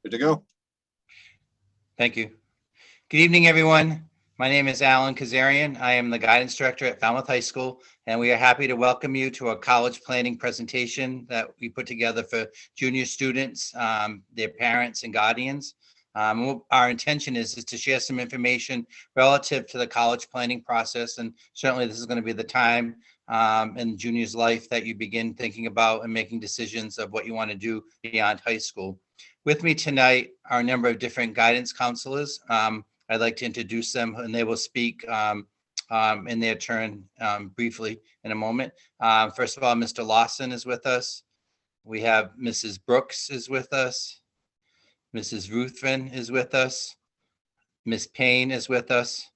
Good to go. Thank you. Good evening, everyone. My name is Alan Kazarian. I am the guidance director at Falmouth High School, and we are happy to welcome you to a college planning presentation that we put together for junior students, their parents and guardians. Our intention is to share some information relative to the college planning process, and certainly this is going to be the time in junior's life that you begin thinking about and making decisions of what you want to do beyond high school. With me tonight are a number of different guidance counselors. I'd like to introduce them and they will speak in their turn briefly in a moment. First of all, Mr. Lawson is with us. We have Mrs. Brooks is with us. Mrs. Ruthven is with us. Ms. Payne is with us.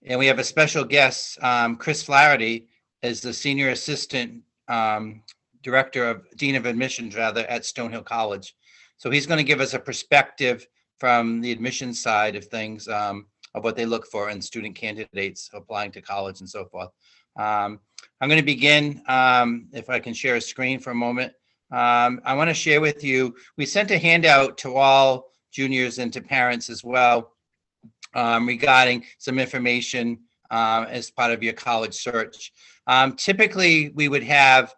And we have a special guest, Chris Flaherty is the Senior Assistant Dean of Admissions at Stonehill College. So he's going to give us a perspective from the admissions side of things, of what they look for in student candidates applying to college and so forth. I'm going to begin, if I can share a screen for a moment. I want to share with you, we sent a handout to all juniors and to parents as well regarding some information as part of your college search. Typically, we would have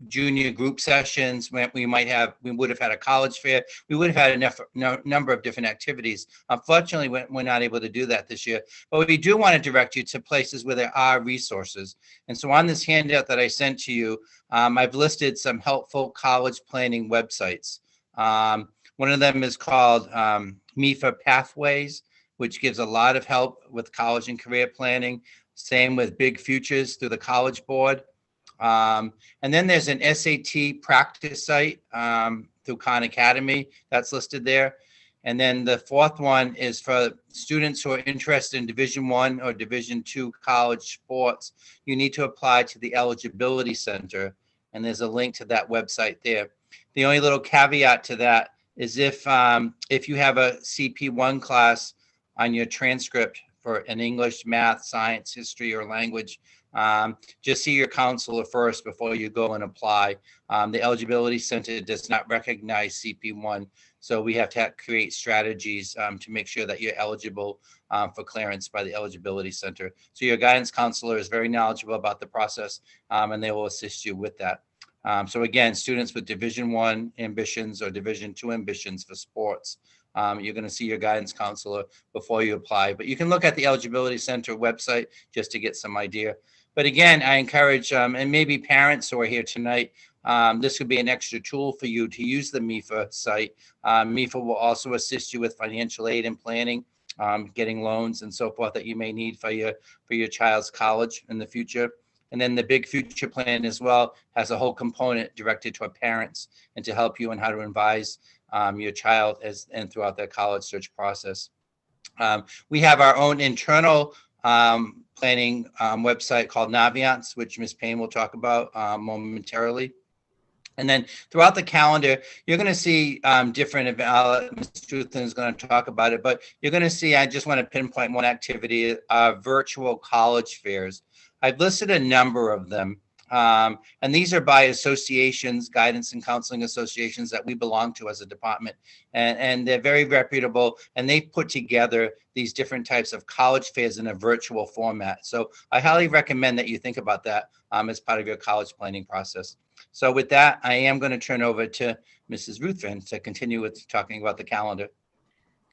junior group sessions. We would have had a college fair. We would have had a number of different activities. Unfortunately, we're not able to do that this year, but we do want to direct you to places where there are resources. And so on this handout that I sent to you, I've listed some helpful college planning websites. One of them is called MIFA Pathways, which gives a lot of help with college and career planning. Same with Big Futures through the College Board. And then there's an SAT practice site through Khan Academy that's listed there. And then the fourth one is for students who are interested in Division I or Division II college sports. You need to apply to the Eligibility Center, and there's a link to that website there. The only little caveat to that is if you have a CP1 class on your transcript for an English, math, science, history, or language, just see your counselor first before you go and apply. The Eligibility Center does not recognize CP1, so we have to create strategies to make sure that you're eligible for clearance by the Eligibility Center. So your guidance counselor is very knowledgeable about the process, and they will assist you with that. So again, students with Division I ambitions or Division II ambitions for sports, you're going to see your guidance counselor before you apply. But you can look at the Eligibility Center website just to get some idea. But again, I encourage, and maybe parents who are here tonight, this could be an extra tool for you to use the MIFA site. MIFA will also assist you with financial aid and planning, getting loans and so forth that you may need for your child's college in the future. And then the Big Future Plan as well has a whole component directed toward parents and to help you on how to advise your child and throughout their college search process. We have our own internal planning website called Naviance, which Ms. Payne will talk about momentarily. And then throughout the calendar, you're going to see different, Ms. Truthen is going to talk about it, but you're going to see, I just want to pinpoint one activity, virtual college fairs. I've listed a number of them. And these are by associations, guidance and counseling associations that we belong to as a department. And they're very reputable, and they've put together these different types of college fairs in a virtual format. So I highly recommend that you think about that as part of your college planning process. So with that, I am going to turn over to Mrs. Ruthven to continue with talking about the calendar.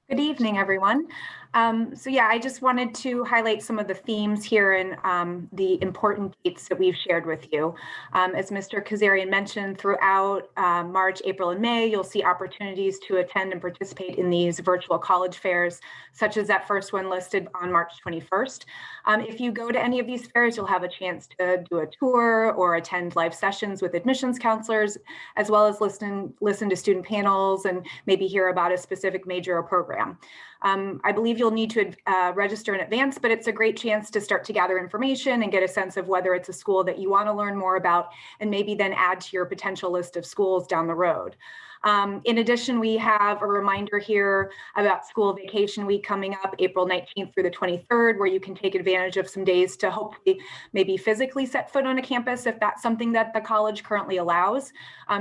Good evening, everyone. So yeah, I just wanted to highlight some of the themes here and the important dates that we've shared with you. As Mr. Kazarian mentioned, throughout March, April, and May, you'll see opportunities to attend and participate in these virtual college fairs, such as that first one listed on March 21st. If you go to any of these fairs, you'll have a chance to do a tour or attend live sessions with admissions counselors, as well as listen to student panels and maybe hear about a specific major or program. I believe you'll need to register in advance, but it's a great chance to start to gather information and get a sense of whether it's a school that you want to learn more about and maybe then add to your potential list of schools down the road. In addition, we have a reminder here about school vacation week coming up, April 19th through the 23rd, where you can take advantage of some days to hopefully maybe physically set foot on a campus if that's something that the college currently allows.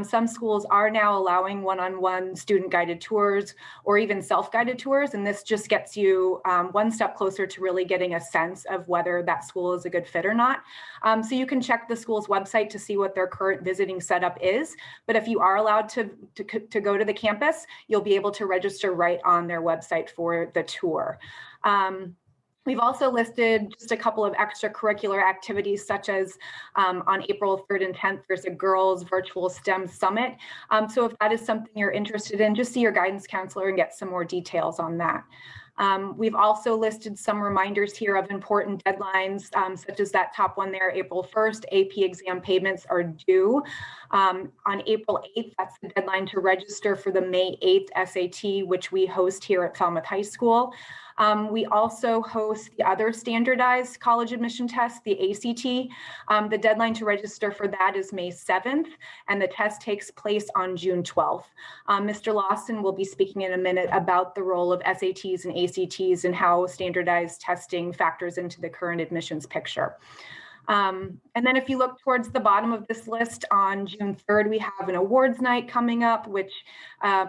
Some schools are now allowing one-on-one student guided tours or even self-guided tours, and this just gets you one step closer to really getting a sense of whether that school is a good fit or not. So you can check the school's website to see what their current visiting setup is, but if you are allowed to go to the campus, you'll be able to register right on their website for the tour. We've also listed just a couple of extracurricular activities, such as on April 3rd and 10th, there's a girls virtual STEM summit. So if that is something you're interested in, just see your guidance counselor and get some more details on that. We've also listed some reminders here of important deadlines, such as that top one there, April 1st, AP exam payments are due. On April 8th, that's the deadline to register for the May 8th SAT, which we host here at Falmouth High School. We also host the other standardized college admission test, the ACT. The deadline to register for that is May 7th, and the test takes place on June 12th. Mr. Lawson will be speaking in a minute about the role of SATs and ACTs and how standardized testing factors into the current admissions picture. And then if you look towards the bottom of this list, on June 3rd, we have an awards night coming up, which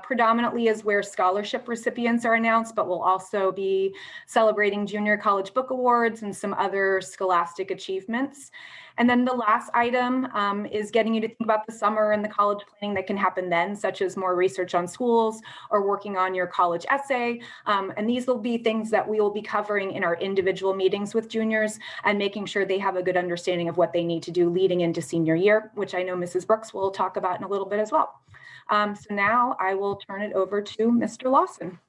predominantly is where scholarship recipients are announced, but we'll also be celebrating Junior College Book Awards and some other scholastic achievements. And then the last item is getting you to think about the summer and the college planning that can happen then, such as more research on schools or working on your college essay. And these will be things that we will be covering in our individual meetings with juniors and making sure they have a good understanding of what they need to do leading into senior year, which I know Mrs. Brooks will talk about in a little bit as well. So now I will turn it over to Mr. Lawson.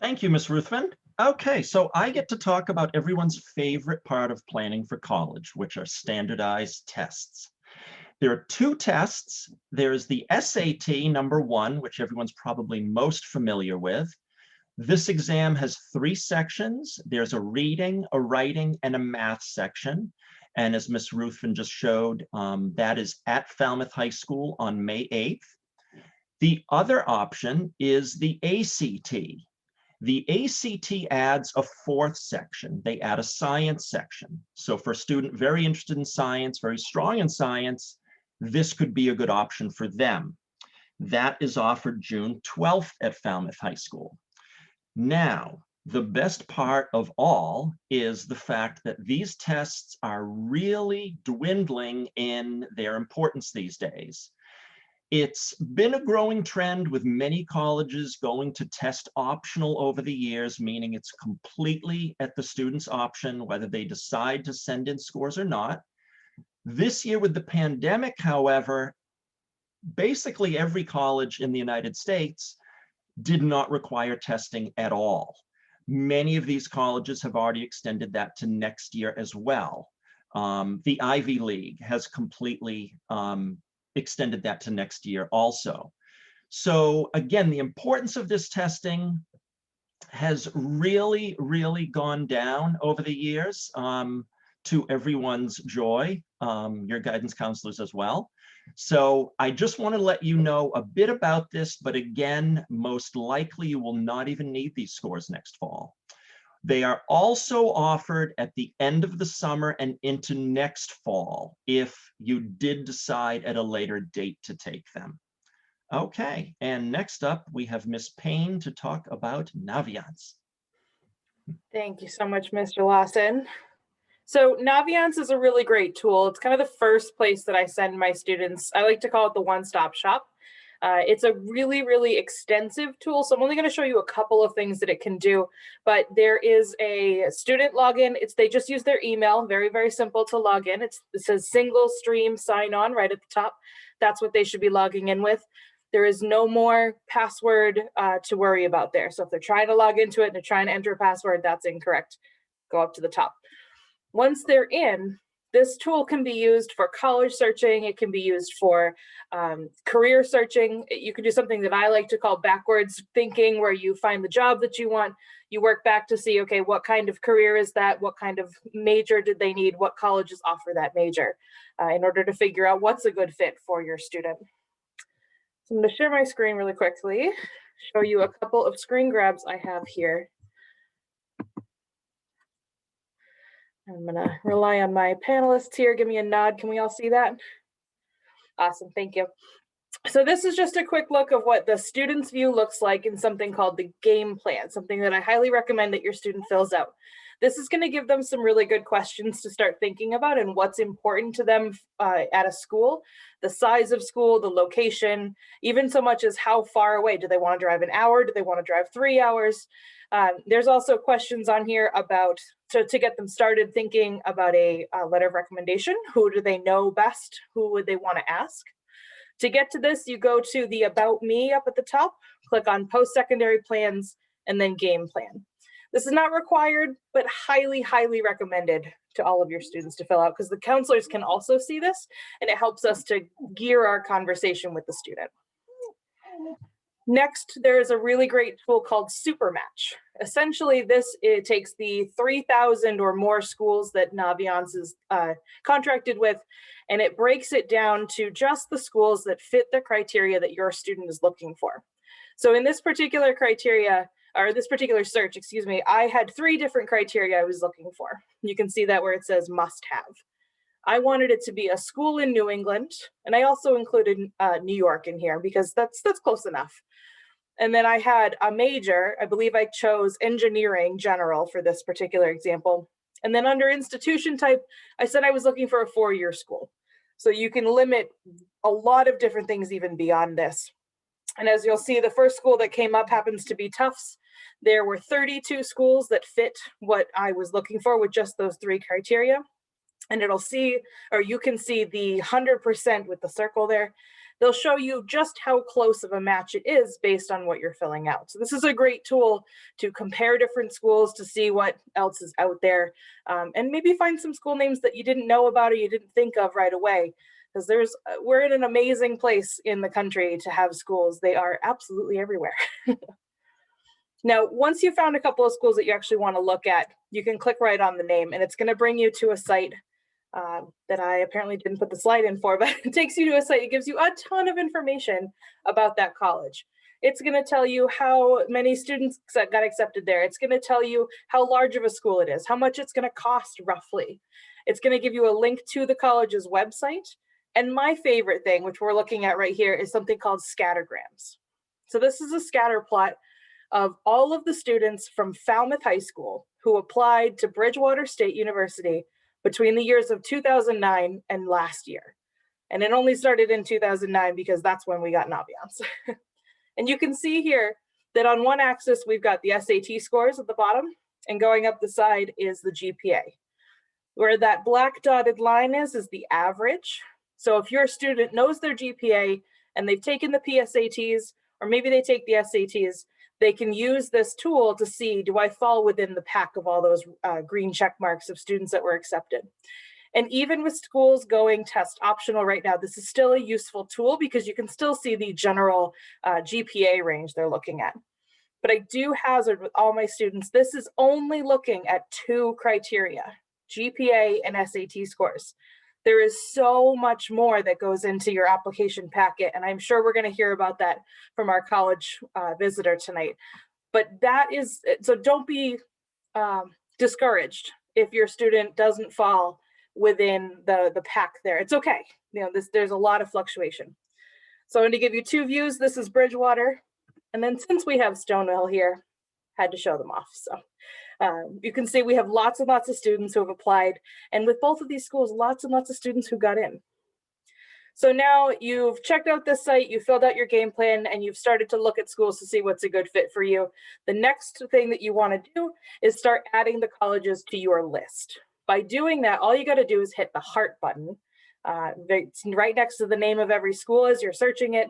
Thank you, Ms. Ruthven. Okay, so I get to talk about everyone's favorite part of planning for college, which are standardized tests. There are two tests. There's the SAT number 1, which everyone's probably most familiar with. This exam has 3 sections. There's a reading, a writing, and a math section. And as Ms. Ruthven just showed, that is at Falmouth High School on May 8th. The other option is the ACT. The ACT adds a 4th section. They add a science section. So for a student very interested in science, very strong in science, this could be a good option for them. That is offered June 12th at Falmouth High School. Now, the best part of all is the fact that these tests are really dwindling in their importance these days. It's been a growing trend with many colleges going to test optional over the years, meaning it's completely at the student's option whether they decide to send in scores or not. This year with the pandemic, however, basically every college in the United States did not require testing at all. Many of these colleges have already extended that to next year as well. The Ivy League has completely extended that to next year also. So again, the importance of this testing has really, really gone down over the years, to everyone's joy, your guidance counselors as well. So I just want to let you know a bit about this, but again, most likely you will not even need these scores next fall. They are also offered at the end of the summer and into next fall, if you did decide at a later date to take them. Okay, and next up, we have Ms. Payne to talk about Naviance. Thank you so much, Mr. Lawson. So Naviance is a really great tool. It's kind of the first place that I send my students. I like to call it the one-stop shop. It's a really, really extensive tool. So I'm only going to show you a couple of things that it can do, but there is a student login. They just use their email. Very, very simple to log in. It says single stream sign on right at the top. That's what they should be logging in with. There is no more password to worry about there. So if they're trying to log into it and they're trying to enter a password, that's incorrect. Go up to the top. Once they're in, this tool can be used for college searching. It can be used for career searching. You can do something that I like to call backwards thinking, where you find the job that you want. You work back to see, okay, what kind of career is that? What kind of major did they need? What colleges offer that major in order to figure out what's a good fit for your student. So I'm going to share my screen really quickly, show you a couple of screen grabs I have here. I'm going to rely on my panelists here. Give me a nod. Can we all see that? Awesome. Thank you. So this is just a quick look of what the student's view looks like in something called the game plan, something that I highly recommend that your student fills out. This is going to give them some really good questions to start thinking about and what's important to them at a school, the size of school, the location, even so much as how far away. Do they want to drive an hour? Do they want to drive 3 hours? There's also questions on here about, to get them started thinking about a letter of recommendation. Who do they know best? Who would they want to ask? To get to this, you go to the About Me up at the top, click on Post-Secondary Plans, and then Game Plan. This is not required, but highly, highly recommended to all of your students to fill out because the counselors can also see this, and it helps us to gear our conversation with the student. Next, there is a really great tool called Supermatch. Essentially, it takes the 3,000 or more schools that Naviance is contracted with, and it breaks it down to just the schools that fit the criteria that your student is looking for. So in this particular criteria, or this particular search, excuse me, I had 3 different criteria I was looking for. You can see that where it says must have. I wanted it to be a school in New England, and I also included New York in here because that's close enough. And then I had a major, I believe I chose engineering general for this particular example. And then under institution type, I said I was looking for a 4-year school. So you can limit a lot of different things even beyond this. And as you'll see, the first school that came up happens to be Tufts. There were 32 schools that fit what I was looking for with just those 3 criteria. And it'll see, or you can see the 100% with the circle there. They'll show you just how close of a match it is based on what you're filling out. So this is a great tool to compare different schools to see what else is out there, and maybe find some school names that you didn't know about or you didn't think of right away. Because we're in an amazing place in the country to have schools. They are absolutely everywhere. Now, once you found a couple of schools that you actually want to look at, you can click right on the name, and it's going to bring you to a site that I apparently didn't put the slide in for, but it takes you to a site. It gives you a ton of information about that college. It's going to tell you how many students got accepted there. It's going to tell you how large of a school it is, how much it's going to cost roughly. It's going to give you a link to the college's website. And my favorite thing, which we're looking at right here, is something called scattergrams. So this is a scatter plot of all of the students from Falmouth High School who applied to Bridgewater State University between the years of 2009 and last year. And it only started in 2009 because that's when we got Naviance. And you can see here that on one axis, we've got the SAT scores at the bottom, and going up the side is the GPA. Where that black dotted line is the average. So if your student knows their GPA and they've taken the PSATs, or maybe they take the SATs, they can use this tool to see, do I fall within the pack of all those green check marks of students that were accepted? And even with schools going test optional right now, this is still a useful tool because you can still see the general GPA range they're looking at. But I do hazard with all my students, this is only looking at 2 criteria, GPA and SAT scores. There is so much more that goes into your application packet, and I'm sure we're going to hear about that from our college visitor tonight. But that is, so don't be discouraged if your student doesn't fall within the pack there. It's okay. You know, there's a lot of fluctuation. So I'm going to give you 2 views. This is Bridgewater. And then since we have Stonewall here, had to show them off. So you can see we have lots and lots of students who have applied. And with both of these schools, lots and lots of students who got in. So now you've checked out this site, you filled out your game plan, and you've started to look at schools to see what's a good fit for you. The next thing that you want to do is start adding the colleges to your list. By doing that, all you got to do is hit the heart button. It's right next to the name of every school as you're searching it.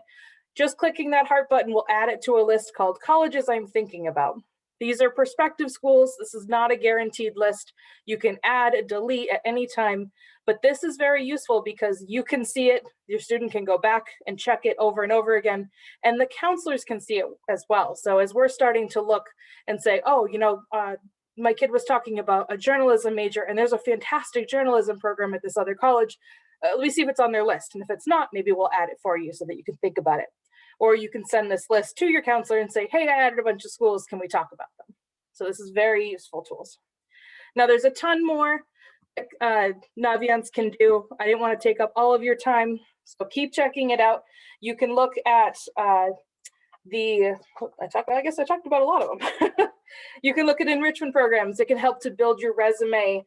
Just clicking that heart button will add it to a list called Colleges I'm Thinking About. These are prospective schools. This is not a guaranteed list. You can add, delete at any time, but this is very useful because you can see it. Your student can go back and check it over and over again, and the counselors can see it as well. So as we're starting to look and say, oh, you know, my kid was talking about a journalism major, and there's a fantastic journalism program at this other college. Let me see if it's on their list. And if it's not, maybe we'll add it for you so that you can think about it. or you can send this list to your counselor and say, hey, I added a bunch of schools, can we talk about them? So this is very useful tools. Now there's a ton more Naviance can do. I didn't want to take up all of your time, so keep checking it out. You can look at I guess I talked about a lot of them. You can look at enrichment programs. It can help to build your resume,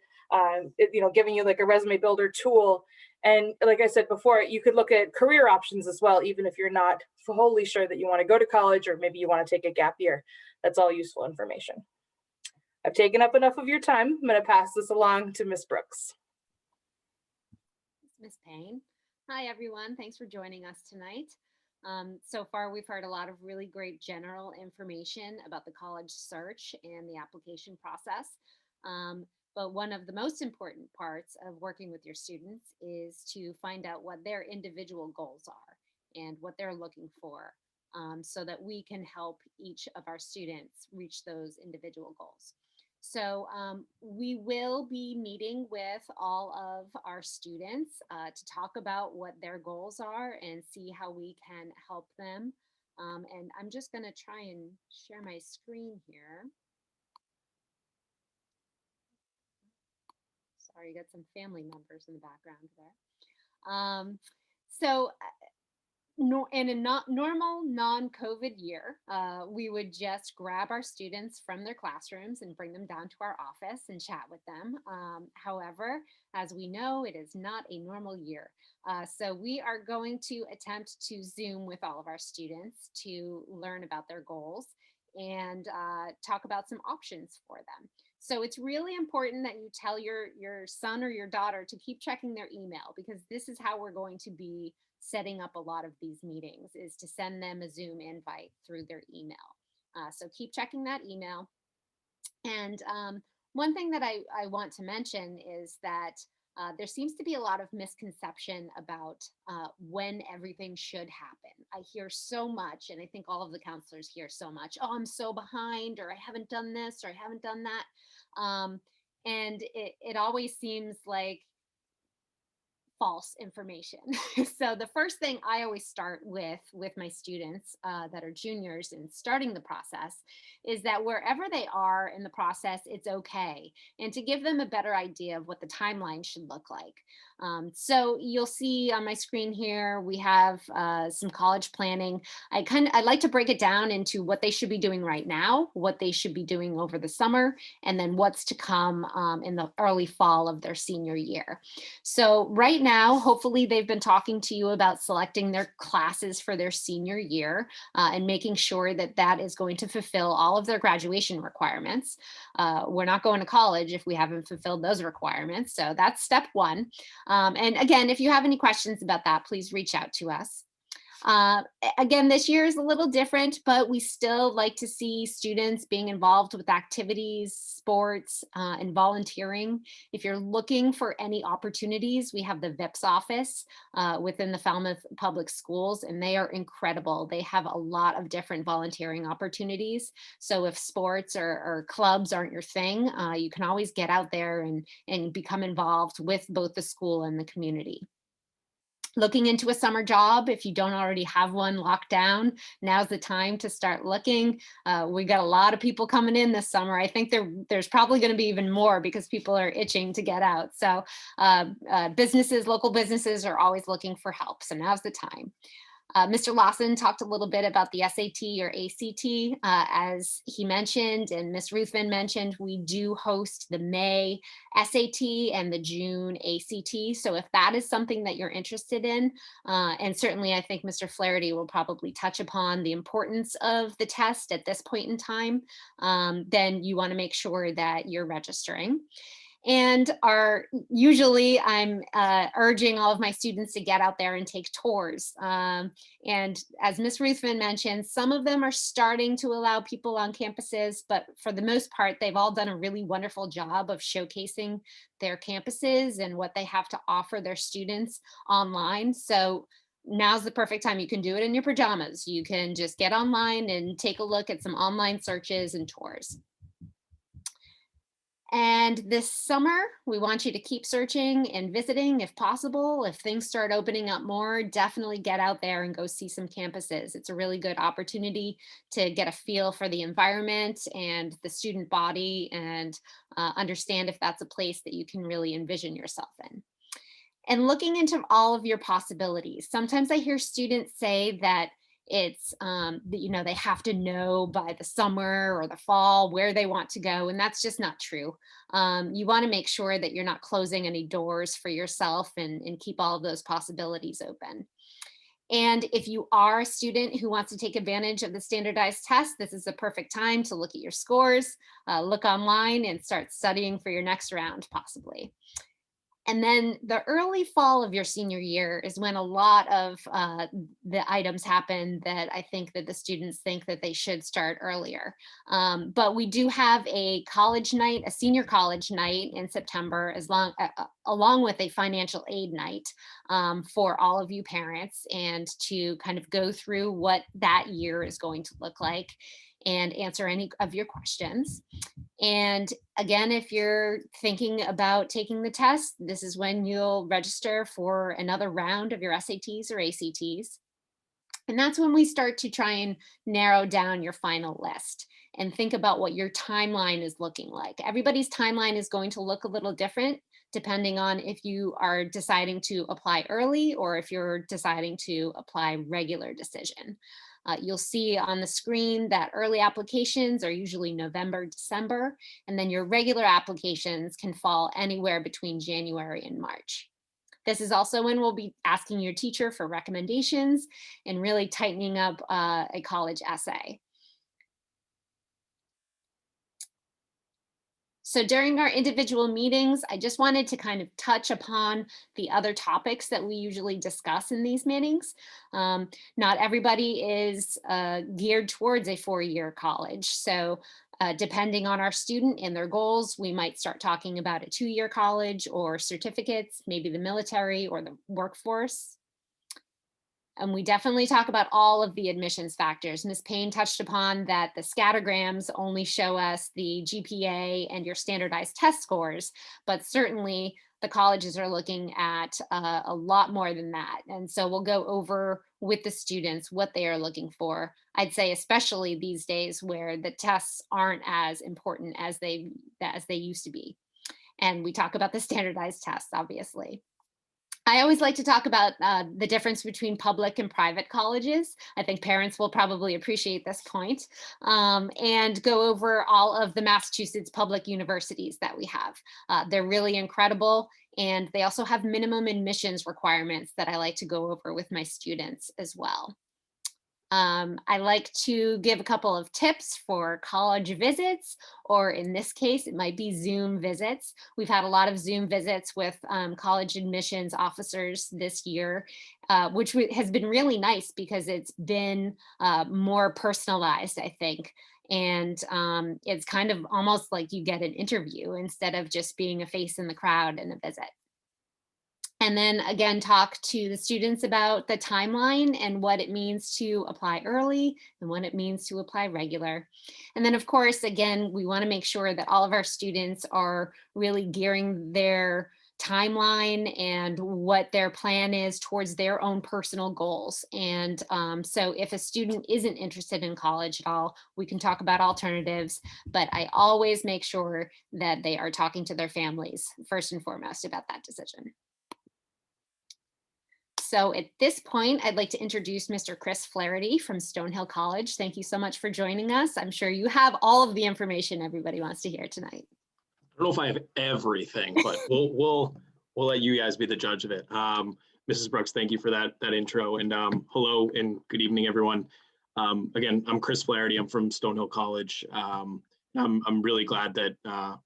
giving you like a resume builder tool. And like I said before, you could look at career options as well, even if you're not wholly sure that you want to go to college or maybe you want to take a gap year. That's all useful information. I've taken up enough of your time. I'm going to pass this along to Ms. Brooks. Ms. Payne. Hi, everyone. Thanks for joining us tonight. So far, we've heard a lot of really great general information about the college search and the application process. But one of the most important parts of working with your students is to find out what their individual goals are and what they're looking for, so that we can help each of our students reach those individual goals. So we will be meeting with all of our students to talk about what their goals are and see how we can help them. And I'm just going to try and share my screen here. Sorry, you got some family members in the background there. In a normal non-COVID year, we would just grab our students from their classrooms and bring them down to our office and chat with them. However, as we know, it is not a normal year. So we are going to attempt to Zoom with all of our students to learn about their goals and talk about some options for them. So it's really important that you tell your son or your daughter to keep checking their email, because this is how we're going to be setting up a lot of these meetings, is to send them a Zoom invite through their email. So keep checking that email. And one thing that I want to mention is that there seems to be a lot of misconception about when everything should happen. I hear so much, and I think all of the counselors hear so much, oh, I'm so behind, or I haven't done this, or I haven't done that. And it always seems like false information. So the first thing I always start with my students that are juniors and starting the process is that wherever they are in the process, it's okay. And to give them a better idea of what the timeline should look like. So you'll see on my screen here, we have some college planning. I'd like to break it down into what they should be doing right now, what they should be doing over the summer, and then what's to come in the early fall of their senior year. So right now, hopefully they've been talking to you about selecting their classes for their senior year and making sure that that is going to fulfill all of their graduation requirements. We're not going to college if we haven't fulfilled those requirements. So that's step one. And again, if you have any questions about that, please reach out to us. Again, this year is a little different, but we still like to see students being involved with activities, sports, and volunteering. If you're looking for any opportunities, we have the VIPS office within the Falmouth Public Schools, and they are incredible. They have a lot of different volunteering opportunities. So if sports or clubs aren't your thing, you can always get out there and become involved with both the school and the community. Looking into a summer job, if you don't already have one locked down, now's the time to start looking. We got a lot of people coming in this summer. I think there's probably going to be even more because people are itching to get out. So businesses, local businesses are always looking for help. So now's the time. Mr. Lawson talked a little bit about the SAT or ACT. As he mentioned and Ms. Ruthven mentioned, we do host the May SAT and the June ACT. So if that is something that you're interested in, and certainly I think Mr. Flaherty will probably touch upon the importance of the test at this point in time, then you want to make sure that you're registering. And usually I'm urging all of my students to get out there and take tours. And as Ms. Ruthven mentioned, some of them are starting to allow people on campuses, but for the most part, they've all done a really wonderful job of showcasing their campuses and what they have to offer their students online. So now's the perfect time. You can do it in your pajamas. You can just get online and take a look at some online searches and tours. And this summer, we want you to keep searching and visiting if possible. If things start opening up more, definitely get out there and go see some campuses. It's a really good opportunity to get a feel for the environment and the student body and understand if that's a place that you can really envision yourself in. And looking into all of your possibilities. Sometimes I hear students say that it's that they have to know by the summer or the fall where they want to go, and that's just not true. You want to make sure that you're not closing any doors for yourself and keep all of those possibilities open. And if you are a student who wants to take advantage of the standardized test, this is a perfect time to look at your scores, look online, and start studying for your next round possibly. And then the early fall of your senior year is when a lot of the items happen that I think that the students think that they should start earlier. But we do have a college night, a senior college night in September, along with a financial aid night for all of you parents, and to kind of go through what that year is going to look like and answer any of your questions. And again, if you're thinking about taking the test, this is when you'll register for another round of your SATs or ACTs. And that's when we start to try and narrow down your final list and think about what your timeline is looking like. Everybody's timeline is going to look a little different depending on if you are deciding to apply early or if you're deciding to apply regular decision. You'll see on the screen that early applications are usually November, December, and then your regular applications can fall anywhere between January and March. This is also when we'll be asking your teacher for recommendations and really tightening up a college essay. So during our individual meetings, I just wanted to kind of touch upon the other topics that we usually discuss in these meetings. Not everybody is geared towards a 4-year college. So depending on our student and their goals, we might start talking about a 2-year college or certificates, maybe the military or the workforce. And we definitely talk about all of the admissions factors. Ms. Payne touched upon that the scattergrams only show us the GPA and your standardized test scores, but certainly the colleges are looking at a lot more than that. And so we'll go over with the students what they are looking for. I'd say especially these days where the tests aren't as important as they used to be. And we talk about the standardized tests, obviously. I always like to talk about the difference between public and private colleges. I think parents will probably appreciate this point, and go over all of the Massachusetts public universities that we have. They're really incredible, and they also have minimum admissions requirements that I like to go over with my students as well. I like to give a couple of tips for college visits, or in this case, it might be Zoom visits. We've had a lot of Zoom visits with college admissions officers this year, which has been really nice because it's been more personalized, I think. And it's kind of almost like you get an interview instead of just being a face in the crowd in a visit. And then again, talk to the students about the timeline and what it means to apply early and what it means to apply regular. And then of course, again, we want to make sure that all of our students are really gearing their timeline and what their plan is towards their own personal goals. And so if a student isn't interested in college at all, we can talk about alternatives, but I always make sure that they are talking to their families first and foremost about that decision. So at this point, I'd like to introduce Mr. Chris Flaherty from Stonehill College. Thank you so much for joining us. I'm sure you have all of the information everybody wants to hear tonight. I don't know if I have everything, but we'll let you guys be the judge of it. Mrs. Brooks, thank you for that intro, and hello and good evening, everyone. Again, I'm Chris Flaherty. I'm from Stonehill College. I'm really glad that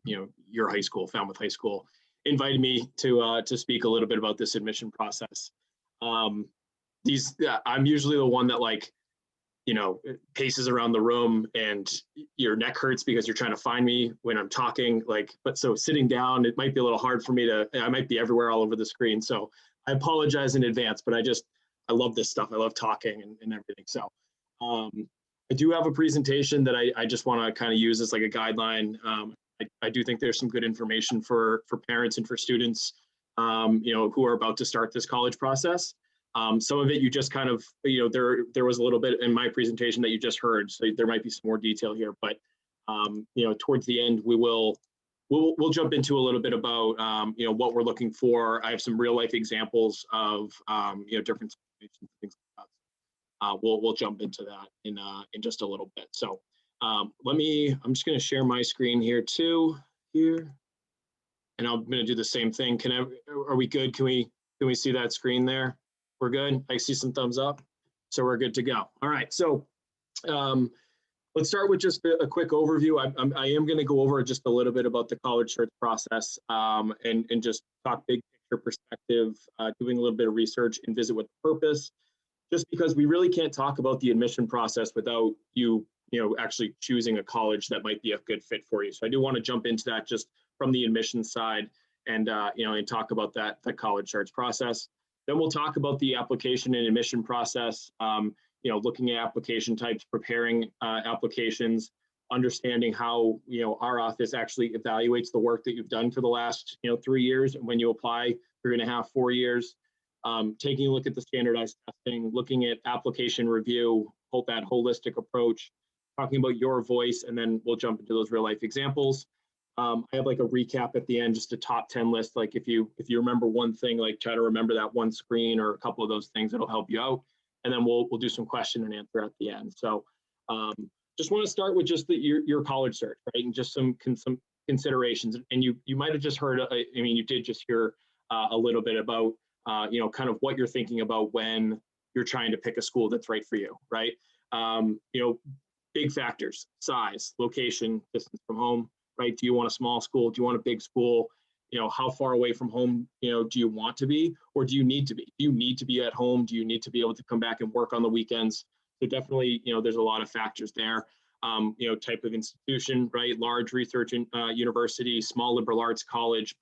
your high school, Falmouth High School, invited me to speak a little bit about this admission process. I'm usually the one that paces around the room and your neck hurts because you're trying to find me when I'm talking, but so sitting down, it might be a little hard for me I might be everywhere all over the screen. So I apologize in advance, but I love this stuff. I love talking and everything. So I do have a presentation that I just want to kind of use as like a guideline. I I do think there's some good information for parents and for students, who are about to start this college process. Some of it you just kind of, there was a little bit in my presentation that you just heard, so there might be some more detail here, but towards the end we'll jump into a little bit about what we're looking for. I have some real life examples of different situations, things like that. We'll jump into that in just a little bit. So I'm just going to share my screen here too and I'm going to do the same thing. Are we good? Can we see that screen there? We're good. I see some thumbs up, so we're good to go. All right, so let's start with just a quick overview. I am going to go over just a little bit about the college search process and just talk big picture perspective, doing a little bit of research and visit with purpose, just because we really can't talk about the admission process without you actually choosing a college that might be a good fit for you. So I do want to jump into that just from the admission side and talk about that college search process. Then we'll talk about the application and admission process, looking at application types, preparing applications, understanding how our office actually evaluates the work that you've done for the last 3 years, and when you apply 3.5, 4 years, taking a look at the standardized testing, looking at application review, that holistic approach, talking about your voice, and then we'll jump into those real life examples. I have like a recap at the end, just a top 10 list. Like if you remember one thing, like try to remember that one screen or a couple of those things that'll help you out. And then we'll do some question and answer at the end. So just want to start with just your college search, right? And just some considerations. And you might have just heard, you did just hear a little bit about, kind of what you're thinking about when you're trying to pick a school that's right for you, right? Big factors: size, location, distance from home, right? Do you want a small school? Do you want a big school? How far away from home, do you want to be, or do you need to be? Do you need to be at home? Do you need to be able to come back and work on the weekends? So definitely, there's a lot of factors there. Type of institution, right? Large research university, small liberal arts college,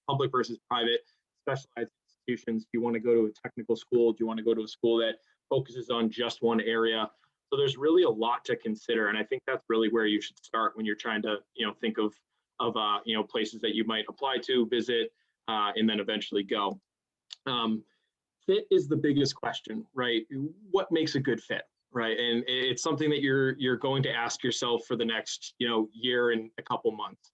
public versus private, specialized institutions. Do you want to go to a technical school? Do you want to go to a school that focuses on just one area? So there's really a lot to consider, and I think that's really where you should start when you're trying to, think of places that you might apply to, visit, and then eventually go. Fit is the biggest question, right? What makes a good fit, right? And it's something that you're going to ask yourself for the next, year and a couple months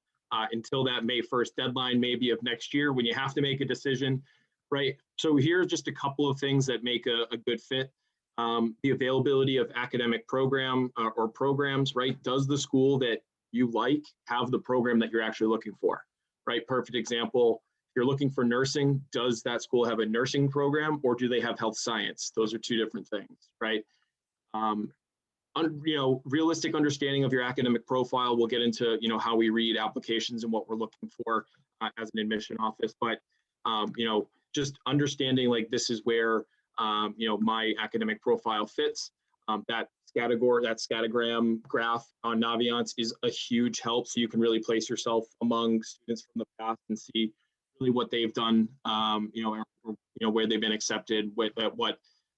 until that May 1st deadline, maybe of next year, when you have to make a decision, right? So here's just a couple of things that make a good fit. The availability of academic program or programs, right? Does the school that you like have the program that you're actually looking for, right? Perfect example, if you're looking for nursing, does that school have a nursing program, or do they have health science? Those are two different things, right? Realistic understanding of your academic profile. We'll get into, how we read applications and what we're looking for as an admission office, but, just understanding like this is where my academic profile fits. That scattergram graph on Naviance is a huge help, so you can really place yourself among students from the past and see really what they've done, where they've been accepted, what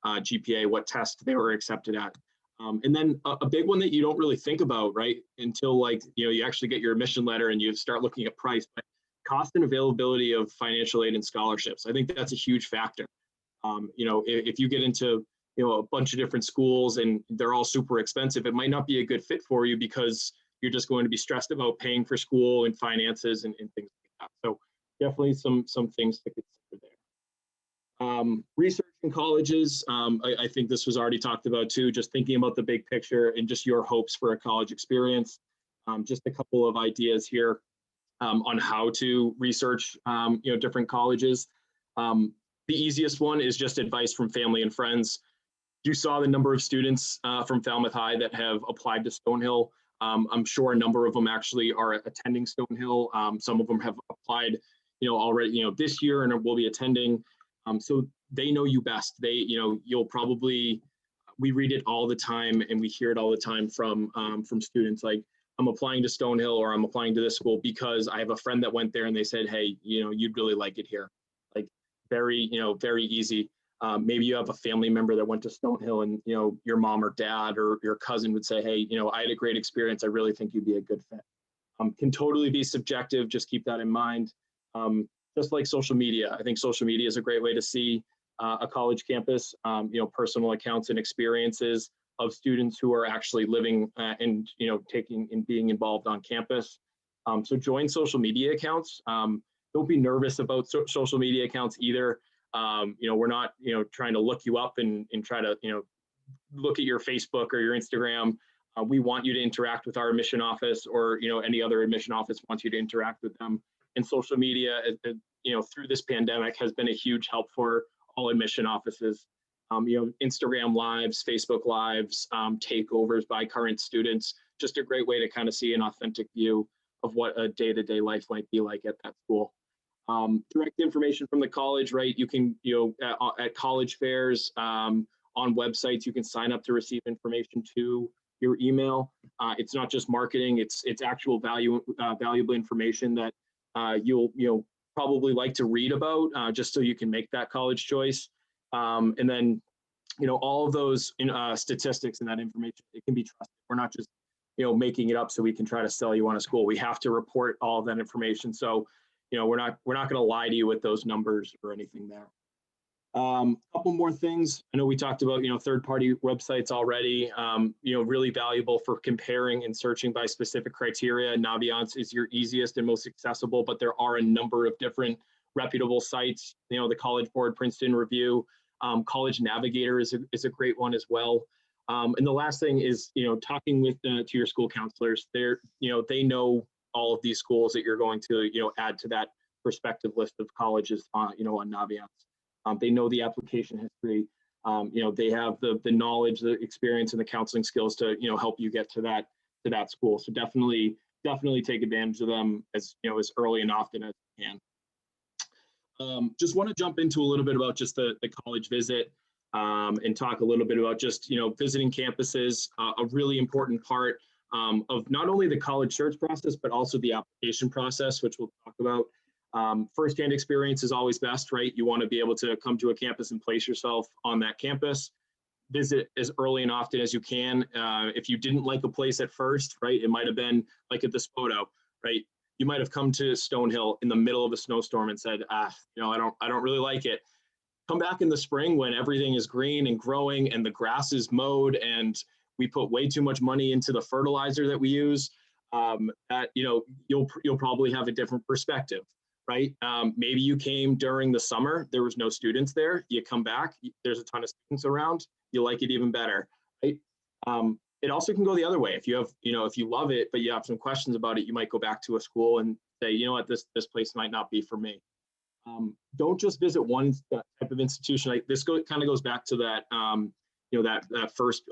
GPA, what test they were accepted at. And then a big one that you don't really think about, right, until you actually get your admission letter and you start looking at price, but cost and availability of financial aid and scholarships. I think that's a huge factor. If you get into a bunch of different schools and they're all super expensive, it might not be a good fit for you because you're just going to be stressed about paying for school and finances and things like that. So definitely some things to consider there. Research in colleges, I think this was already talked about too, just thinking about the big picture and just your hopes for a college experience. Just a couple of ideas here on how to research different colleges. The easiest one is just advice from family and friends. You saw the number of students from Falmouth High that have applied to Stonehill. I'm sure a number of them actually are attending Stonehill. Some of them have applied, already, this year and will be attending. So they know you best. You'll probably, we read it all the time and we hear it all the time from students like, I'm applying to Stonehill or I'm applying to this school because I have a friend that went there and they said, hey, you'd really like it here. Like very easy. Maybe you have a family member that went to Stonehill and, your mom or dad or your cousin would say, hey, I had a great experience. I really think you'd be a good fit. can totally be subjective. Just keep that in mind. Just like social media, I think social media is a great way to see a college campus, personal accounts and experiences of students who are actually living and, taking and being involved on campus. So join social media accounts. Don't be nervous about social media accounts either. We're not, trying to look you up and try to, look at your Facebook or your Instagram. We want you to interact with our admission office, or, any other admission office wants you to interact with them. And social media, through this pandemic has been a huge help for all admission offices. Instagram lives, Facebook lives, takeovers by current students, just a great way to kind of see an authentic view of what a day-to-day life might be like at that school. Direct information from the college, right? You can, at college fairs, on websites, you can sign up to receive information to your email. It's not just marketing, it's actual valuable information that you'll probably like to read about, just so you can make that college choice. And then, all of those statistics and that information, it can be trusted. We're not just, making it up so we can try to sell you on a school. We have to report all of that information. So, we're not going to lie to you with those numbers or anything there. A couple more things. I know we talked about, third-party websites already, really valuable for comparing and searching by specific criteria. Naviance is your easiest and most accessible, but there are a number of different reputable sites. The College Board, Princeton Review, College Navigator is a great one as well. And the last thing is, talking with to your school counselors. They know all of these schools that you're going to, add to that prospective list of colleges, on Naviance. They know the application history. They have the knowledge, the experience, and the counseling skills to, help you get to that school. So definitely take advantage of them as early and often as you can. Just want to jump into a little bit about just the college visit, and talk a little bit about just, visiting campuses, a really important part of not only the college search process, but also the application process, which we'll talk about. Firsthand experience is always best, right? You want to be able to come to a campus and place yourself on that campus. Visit as early and often as you can. If you didn't like a place at first, right, it might have been like at the Spoto, right? You might have come to Stonehill in the middle of a snowstorm and said, I don't really like it. Come back in the spring when everything is green and growing and the grass is mowed and we put way too much money into the fertilizer that we use. You'll probably have a different perspective, right? Maybe you came during the summer, there was no students there. You come back, there's a ton of students around. You like it even better, right? It also can go the other way. If you have, if you love it, but you have some questions about it, you might go back to a school and say, you know what, this place might not be for me. Don't just visit one type of institution. Like this kind of goes back to that, that first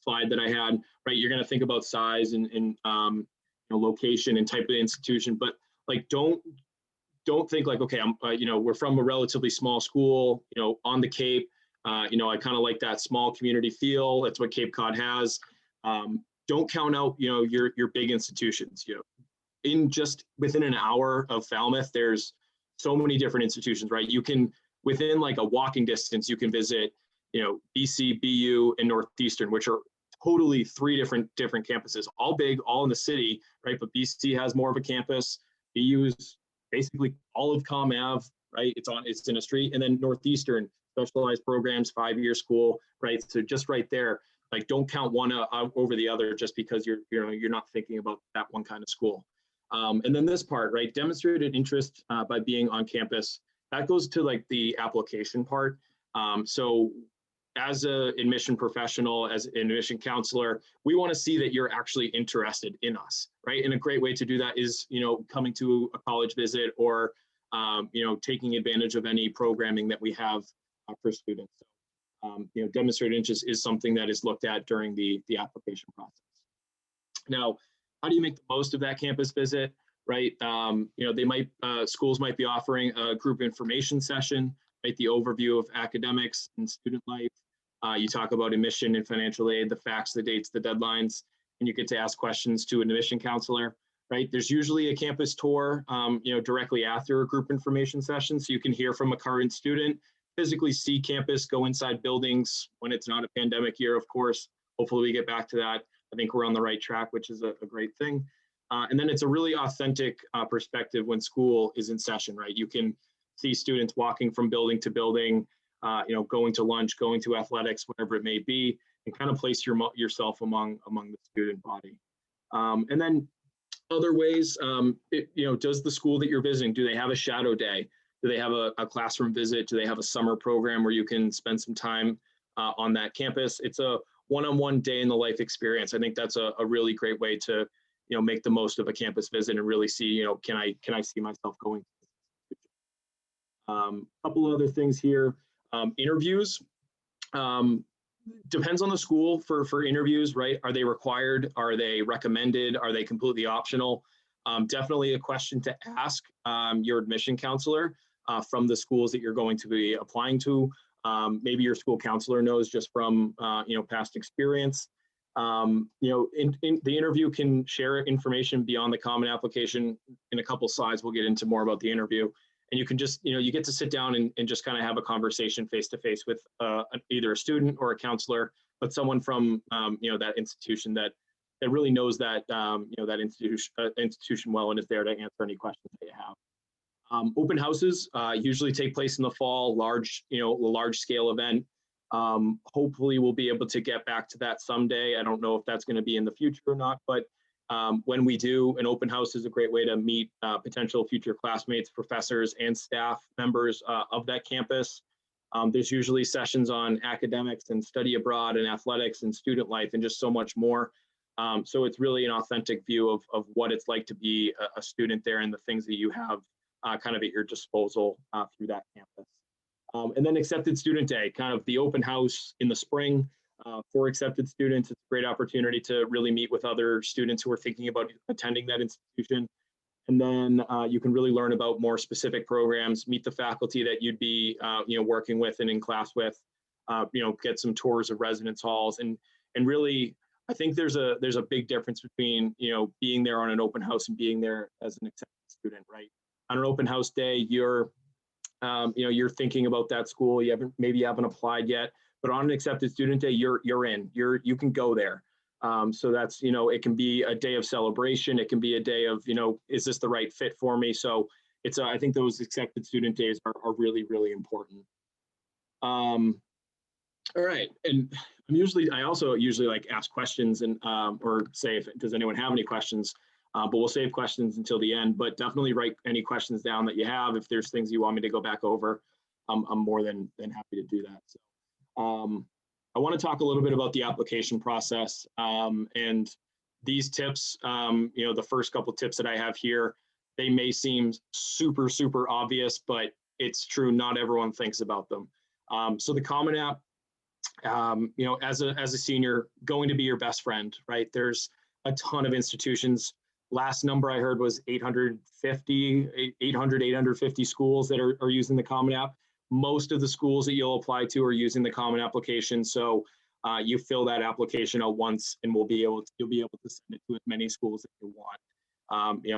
slide that I had, right? You're going to think about size and location and type of institution, but like don't think like, okay, we're from a relatively small school, on the Cape. I kind of like that small community feel. That's what Cape Cod has. Don't count out, your big institutions. Within an hour of Falmouth, there's so many different institutions, right? You can, within like a walking distance, you can visit, BC, BU, and Northeastern, which are totally three different campuses, all big, all in the city, right? But BC has more of a campus. BU's basically all of Comm Ave, right? It's in a street, and then Northeastern, specialized programs, 5-year school, right? So just right there, like don't count one over the other just because you're not thinking about that one kind of school. And then this part, right? Demonstrated interest by being on campus. That goes to like the application part. So as an admission professional, as an admission counselor, we want to see that you're actually interested in us, right? And a great way to do that is, coming to a college visit or, taking advantage of any programming that we have for students. So, demonstrated interest is something that is looked at during the application process. Now, how do you make the most of that campus visit, right? Schools might be offering a group information session, right? The overview of academics and student life. You talk about admission and financial aid, the facts, the dates, the deadlines, and you get to ask questions to an admission counselor, right? There's usually a campus tour, directly after a group information session. So you can hear from a current student, physically see campus, go inside buildings when it's not a pandemic year, of course. Hopefully we get back to that. I think we're on the right track, which is a great thing. And then it's a really authentic perspective when school is in session, right? You can see students walking from building to building, going to lunch, going to athletics, whatever it may be, and kind of place yourself among the student body. And then other ways, does the school that you're visiting, do they have a shadow day? Do they have a classroom visit? Do they have a summer program where you can spend some time on that campus? It's a one-on-one day in the life experience. I think that's a really great way to, make the most of a campus visit and really see, can I see myself going? Couple of other things here. Interviews. Depends on the school for interviews, right? Are they required? Are they recommended? Are they completely optional? Definitely a question to ask your admission counselor from the schools that you're going to be applying to. Maybe your school counselor knows just from past experience. The interview can share information beyond the common application. In a couple slides, we'll get into more about the interview. And you can just, you get to sit down and just kind of have a conversation face to face with either a student or a counselor, but someone from, that institution that really knows that, that institution well and is there to answer any questions that you have. Open houses usually take place in the fall, large scale event. Hopefully we'll be able to get back to that someday. I don't know if that's going to be in the future or not, but when we do, an open house is a great way to meet potential future classmates, professors, and staff members of that campus. There's usually sessions on academics and study abroad and athletics and student life and just so much more. So it's really an authentic view of what it's like to be a student there and the things that you have kind of at your disposal through that campus. And then Accepted Student Day, kind of the open house in the spring. For accepted students, it's a great opportunity to really meet with other students who are thinking about attending that institution. And then you can really learn about more specific programs, meet the faculty that you'd be working with and in class with, get some tours of residence halls. And really, I think there's a big difference between, being there on an open house and being there as an accepted student, right? On an open house day, you're thinking about that school, you haven't applied yet. But on an accepted student day, you're in. You can go there. So that's it can be a day of celebration. It can be a day of is this the right fit for me? So it's I think those accepted student days are really, really important. All right, and I also usually like ask questions and or say does anyone have any questions? But we'll save questions until the end. But definitely write any questions down that you have. If there's things you want me to go back over, I'm more than happy to do that. So. I want to talk a little bit about the application process and these tips. The first couple tips that I have here, they may seem super, super obvious, but it's true. Not everyone thinks about them. So the Common App, as a senior, going to be your best friend, right? There's a ton of institutions. Last number I heard was 850 schools that are using the Common App. Most of the schools that you'll apply to are using the Common Application. So you fill that application out once and you'll be able to send it to as many schools that you want,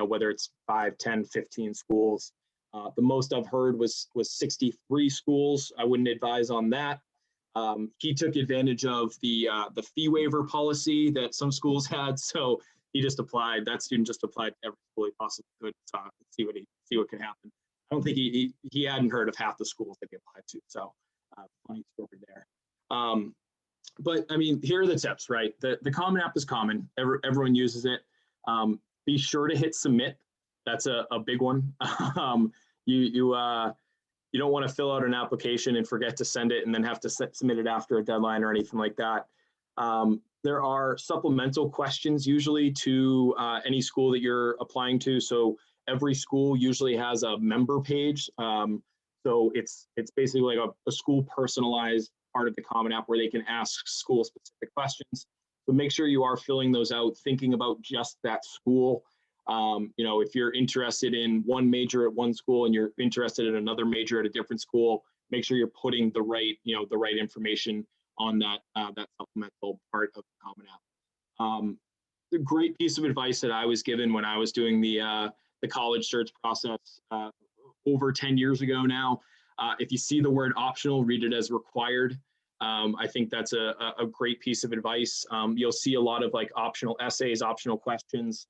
whether it's 5, 10, 15 schools. The most I've heard was 63 schools. I wouldn't advise on that. He took advantage of the fee waiver policy that some schools had. So that student just applied to every school he possibly could see what could happen. I don't think he hadn't heard of half the schools that he applied to. So funny story there. But I mean, here are the tips, right? The Common App is common. Everyone uses it. Be sure to hit submit. That's a big one. You don't want to fill out an application and forget to send it and then have to submit it after a deadline or anything like that. There are supplemental questions usually to any school that you're applying to. So every school usually has a member page. So it's basically like a school personalized part of the Common App where they can ask school specific questions. So make sure you are filling those out, thinking about just that school. If you're interested in one major at one school and you're interested in another major at a different school, make sure you're putting the right information on that supplemental part of the Common App. The great piece of advice that I was given when I was doing the college search process over 10 years ago now. If you see the word optional, read it as required. I think that's a great piece of advice. You'll see a lot of like optional essays, optional questions.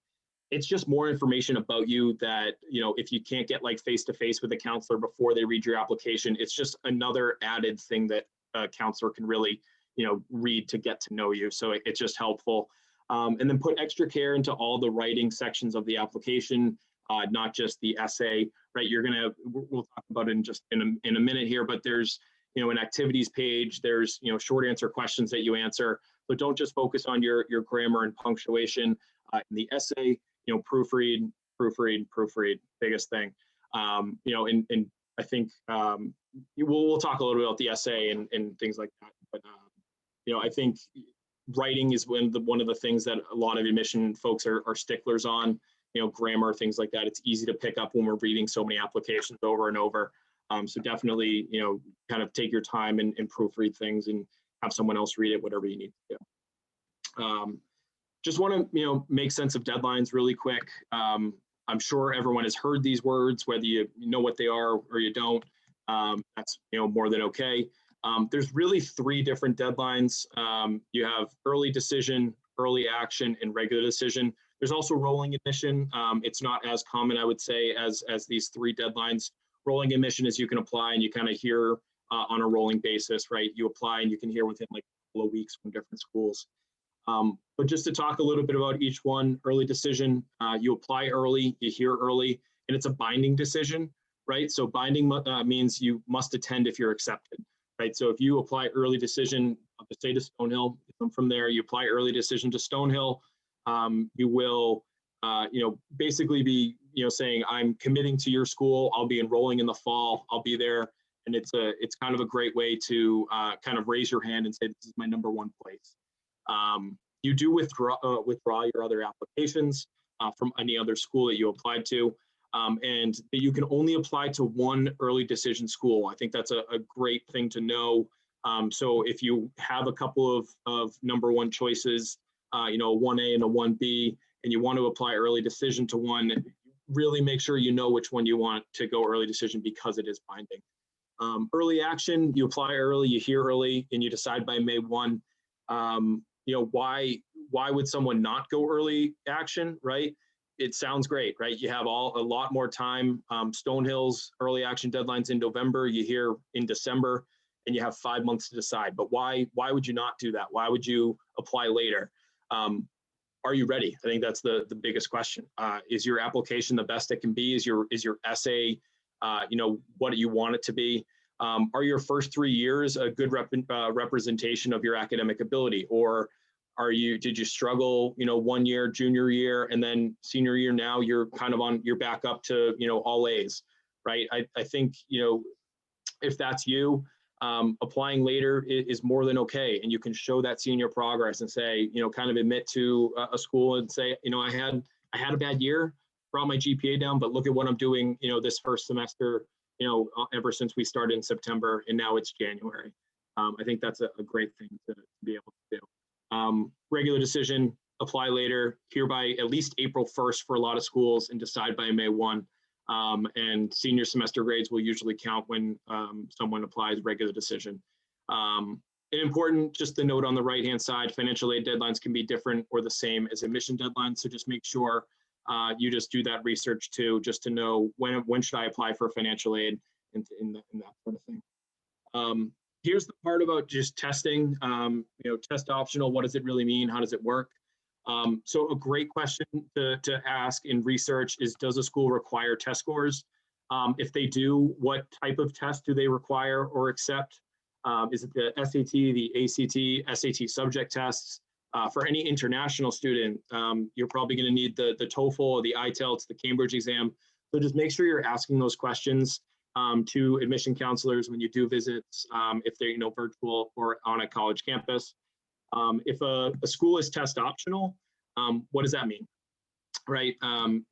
it's just more information about you that, if you can't get like face-to-face with a counselor before they read your application, it's just another added thing that a counselor can really, read to get to know you. So it's just helpful. And then put extra care into all the writing sections of the application, not just the essay, right? We'll talk about it in just in a minute here, but there's, an activities page, there's, short answer questions that you answer, but don't just focus on your grammar and punctuation. In the essay, proofread, biggest thing. And I think we'll talk a little bit about the essay and things like that. But I think writing is one of the things that a lot of admission folks are sticklers on. Grammar, things like that. It's easy to pick up when we're reading so many applications over and over. So definitely, kind of take your time and proofread things and have someone else read it, whatever you need to do. Just want to, make sense of deadlines really quick. I'm sure everyone has heard these words, whether you know what they are or you don't. That's, more than okay. There's really 3 different deadlines. You have early decision, early action, and regular decision. There's also rolling admission. It's not as common, I would say, as these 3 deadlines. Rolling admission is you can apply and you kind of hear on a rolling basis, right? You apply and you can hear within like a couple of weeks from different schools. But just to talk a little bit about each one, early decision, you apply early, you hear early, and it's a binding decision, right? So binding means you must attend if you're accepted, right? So if you apply early decision of the state of Stonehill, from there, you apply early decision to Stonehill, you will, basically be, saying, I'm committing to your school, I'll be enrolling in the fall, I'll be there. And it's kind of a great way to kind of raise your hand and say, this is my number 1 place. You do withdraw your other applications from any other school that you applied to, and you can only apply to 1 early decision school. I think that's a great thing to know. So if you have a couple of number 1 choices, a 1A and a 1B, and you want to apply early decision to one, really make sure you know which one you want to go early decision because it is binding. Early action, you apply early, you hear early, and you decide by May 1. Why would someone not go early action, right? It sounds great, right? You have a lot more time. Stonehill's early action deadline's in November, you hear in December, and you have 5 months to decide. But why would you not do that? Why would you apply later? Are you ready? I think that's the biggest question. Is your application the best it can be? Is your essay, what you want it to be? Are your first 3 years a good representation of your academic ability, or did you struggle, 1 year, junior year, and then senior year? Now you're kind of you're back up to, all A's, right? I think, if that's you, applying later is more than okay, and you can show that senior progress and say, kind of admit to a school and say, I had a bad year, brought my GPA down, but look at what I'm doing, this first semester, ever since we started in September, and now it's January. I think that's a great thing to be able to do. Regular decision, apply later, hereby at least April 1st for a lot of schools, and decide by May 1. And senior semester grades will usually count when someone applies regular decision. And important, just the note on the right-hand side, financial aid deadlines can be different or the same as admission deadlines. So just make sure you just do that research too, just to know when should I apply for financial aid and that sort of thing. Here's the part about just testing, test optional. What does it really mean? How does it work? So a great question to ask in research is, does a school require test scores? If they do, what type of test do they require or accept? Is it the SAT, the ACT, SAT subject tests? For any international student, you're probably going to need the TOEFL or the IELTS, the Cambridge exam. So just make sure you're asking those questions to admission counselors when you do visits, if they're virtual or on a college campus. If a school is test optional, what does that mean? Right?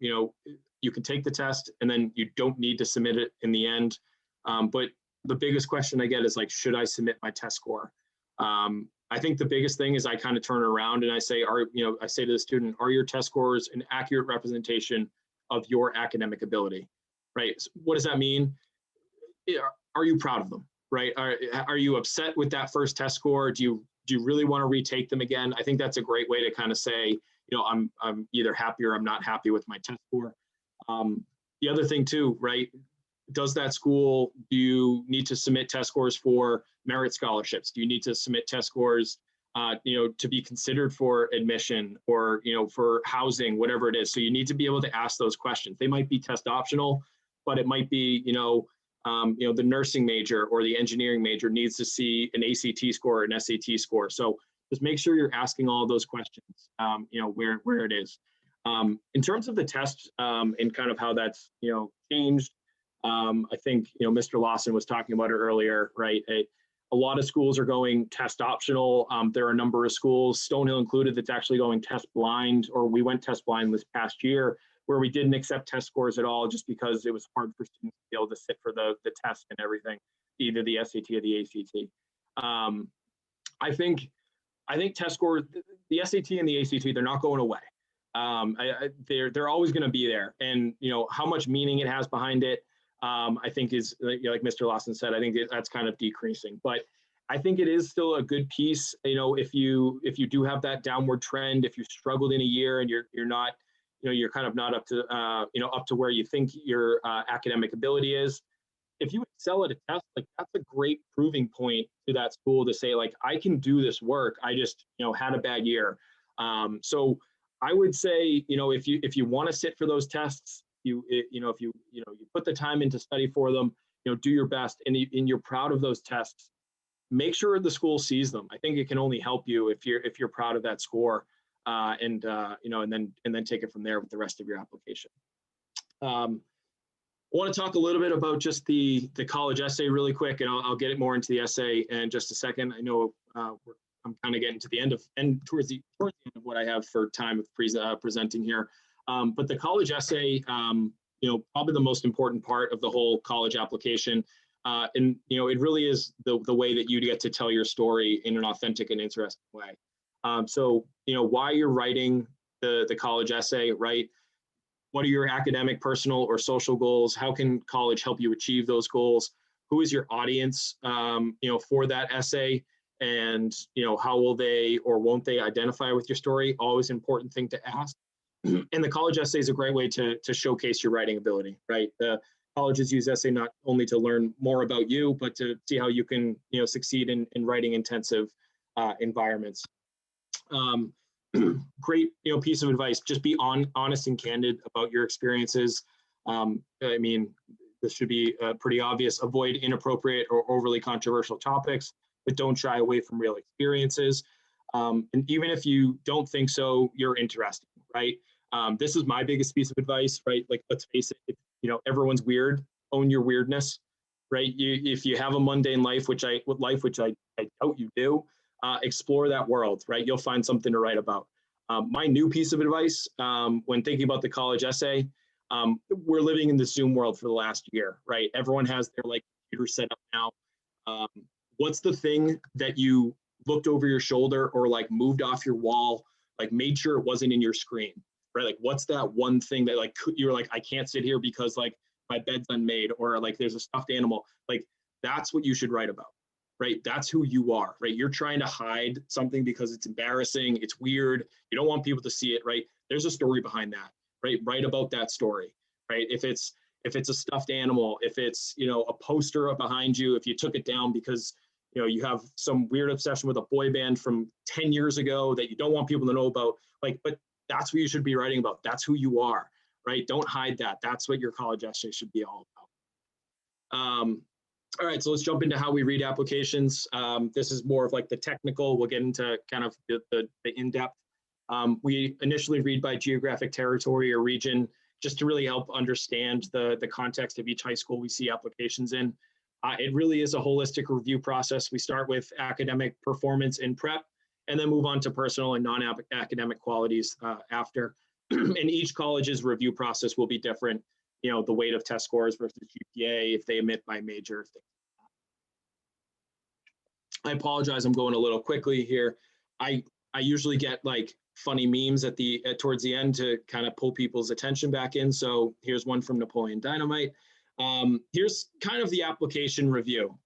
You can take the test and then you don't need to submit it in the end. But the biggest question I get is like, should I submit my test score? I think the biggest thing is I kind of turn around and I say, I say to the student, are your test scores an accurate representation of your academic ability? Right? So what does that mean? Are you proud of them? Right? Are you upset with that first test score? Do you really want to retake them again? I think that's a great way to kind of say, I'm either happy or I'm not happy with my test score. The other thing too, right? Does that school, do you need to submit test scores for merit scholarships? Do you need to submit test scores, to be considered for admission or, for housing, whatever it is? So you need to be able to ask those questions. They might be test optional, but it might be, the nursing major or the engineering major needs to see an ACT score or an SAT score. So just make sure you're asking all those questions, where it is. In terms of the test and kind of how that's, changed, I think, Mr. Lawson was talking about it earlier, right? A lot of schools are going test optional. There are a number of schools, Stonehill included, that's actually going test blind, or we went test blind this past year, where we didn't accept test scores at all, just because it was hard for students to be able to sit for the test and everything, either the SAT or the ACT. I think test scores, the SAT and the ACT, they're not going away. They're always going to be there, and how much meaning it has behind it, I think is, like Mr. Lawson said, I think that's kind of decreasing. But I think it is still a good piece. If you do have that downward trend, if you struggled in a year and you're not, you're kind of not up to up to where you think your academic ability is. If you excel at a test, like, that's a great proving point to that school to say, like, I can do this work. I just had a bad year. So I would say, if you want to sit for those tests, if you put the time in to study for them, do your best, and you're proud of those tests, make sure the school sees them. I think it can only help you if you're proud of that score, and then take it from there with the rest of your application. I want to talk a little bit about just the college essay really quick, and I'll get it more into the essay in just a second. I know I'm kind of getting to the end towards the end of what I have for time of presenting here. But the college essay, probably the most important part of the whole college application. And, it really is the way that you get to tell your story in an authentic and interesting way. So, why you're writing the college essay, right? What are your academic, personal, or social goals? How can college help you achieve those goals? Who is your audience, for that essay? And, how will they or won't they identify with your story? Always important thing to ask. And the college essay is a great way to showcase your writing ability, right? The colleges use essay not only to learn more about you, but to see how you can, succeed in writing intensive environments. Great, piece of advice, just be honest and candid about your experiences. I mean, this should be pretty obvious. Avoid inappropriate or overly controversial topics, but don't shy away from real experiences. And even if you don't think so, you're interesting, right? This is my biggest piece of advice, right? Like, let's face it, everyone's weird. Own your weirdness, right? If you have a mundane life, which I doubt you do, explore that world, right? You'll find something to write about. My new piece of advice, when thinking about the college essay, we're living in the Zoom world for the last year, right? Everyone has their computer set up now. What's the thing that you looked over your shoulder or moved off your wall, made sure it wasn't in your screen, right? What's that one thing that you're I can't sit here because my bed's unmade, or there's a stuffed animal. That's what you should write about, right? That's who you are, right? You're trying to hide something because it's embarrassing, it's weird, you don't want people to see it, right? There's a story behind that, right? Write about that story, right? If it's a stuffed animal, if it's a poster up behind you, if you took it down because you have some weird obsession with a boy band from 10 years ago that you don't want people to know about, but that's what you should be writing about. That's who you are, right? Don't hide that. That's what your college essay should be all about. All right, so let's jump into how we read applications. This is more of the technical. We'll get into kind of the in-depth. We initially read by geographic territory or region, just to really help understand the context of each high school we see applications in. It really is a holistic review process. We start with academic performance in prep, and then move on to personal and non-academic qualities after. And each college's review process will be different. The weight of test scores versus GPA, if they omit by major. I apologize, I'm going a little quickly here. I usually get funny memes towards the end to kind of pull people's attention back in. So here's one from Napoleon Dynamite. Here's kind of the application review.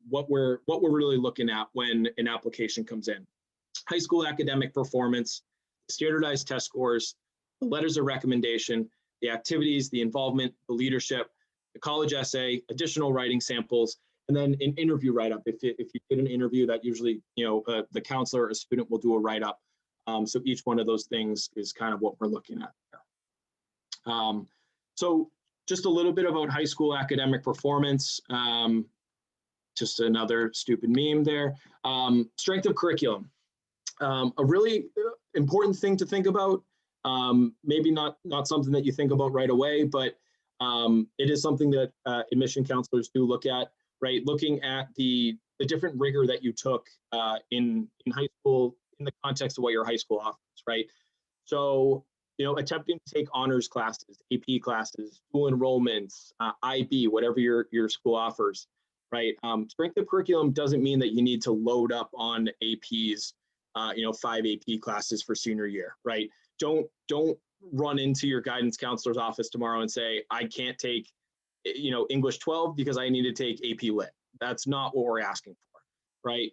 What we're really looking at when an application comes in. High school academic performance. standardized test scores, the letters of recommendation, the activities, the involvement, the leadership, the college essay, additional writing samples, and then an interview write-up. If you did an interview, that usually, the counselor or a student will do a write-up. So each one of those things is kind of what we're looking at there. So just a little bit about high school academic performance. Just another stupid meme there. Strength of curriculum. A really important thing to think about. Maybe not something that you think about right away, but it is something that admission counselors do look at, right? Looking at the different rigor that you took in high school in the context of what your high school offers, right? So, attempting to take honors classes, AP classes, dual enrollments, IB, whatever your school offers, right? Strength of curriculum doesn't mean that you need to load up on APs, 5 AP classes for senior year, right? Don't run into your guidance counselor's office tomorrow and say, I can't take, English 12 because I need to take AP Lit. That's not what we're asking for, right?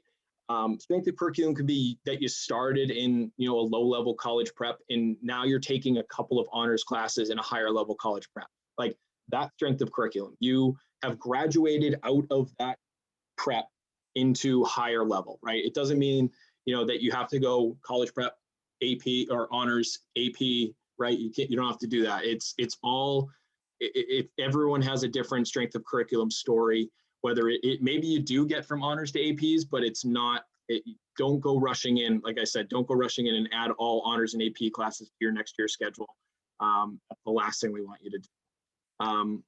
Strength of curriculum could be that you started in, a low-level college prep, and now you're taking a couple of honors classes in a higher level college prep. Like, that strength of curriculum. You have graduated out of that prep into higher level, right? It doesn't mean, that you have to go college prep, AP or honors AP, right? You don't have to do that. It's all, everyone has a different strength of curriculum story, whether it maybe you do get from honors to APs, but it's not, don't go rushing in. Like I said, don't go rushing in and add all honors and AP classes to your next year's schedule. That's the last thing we want you to do.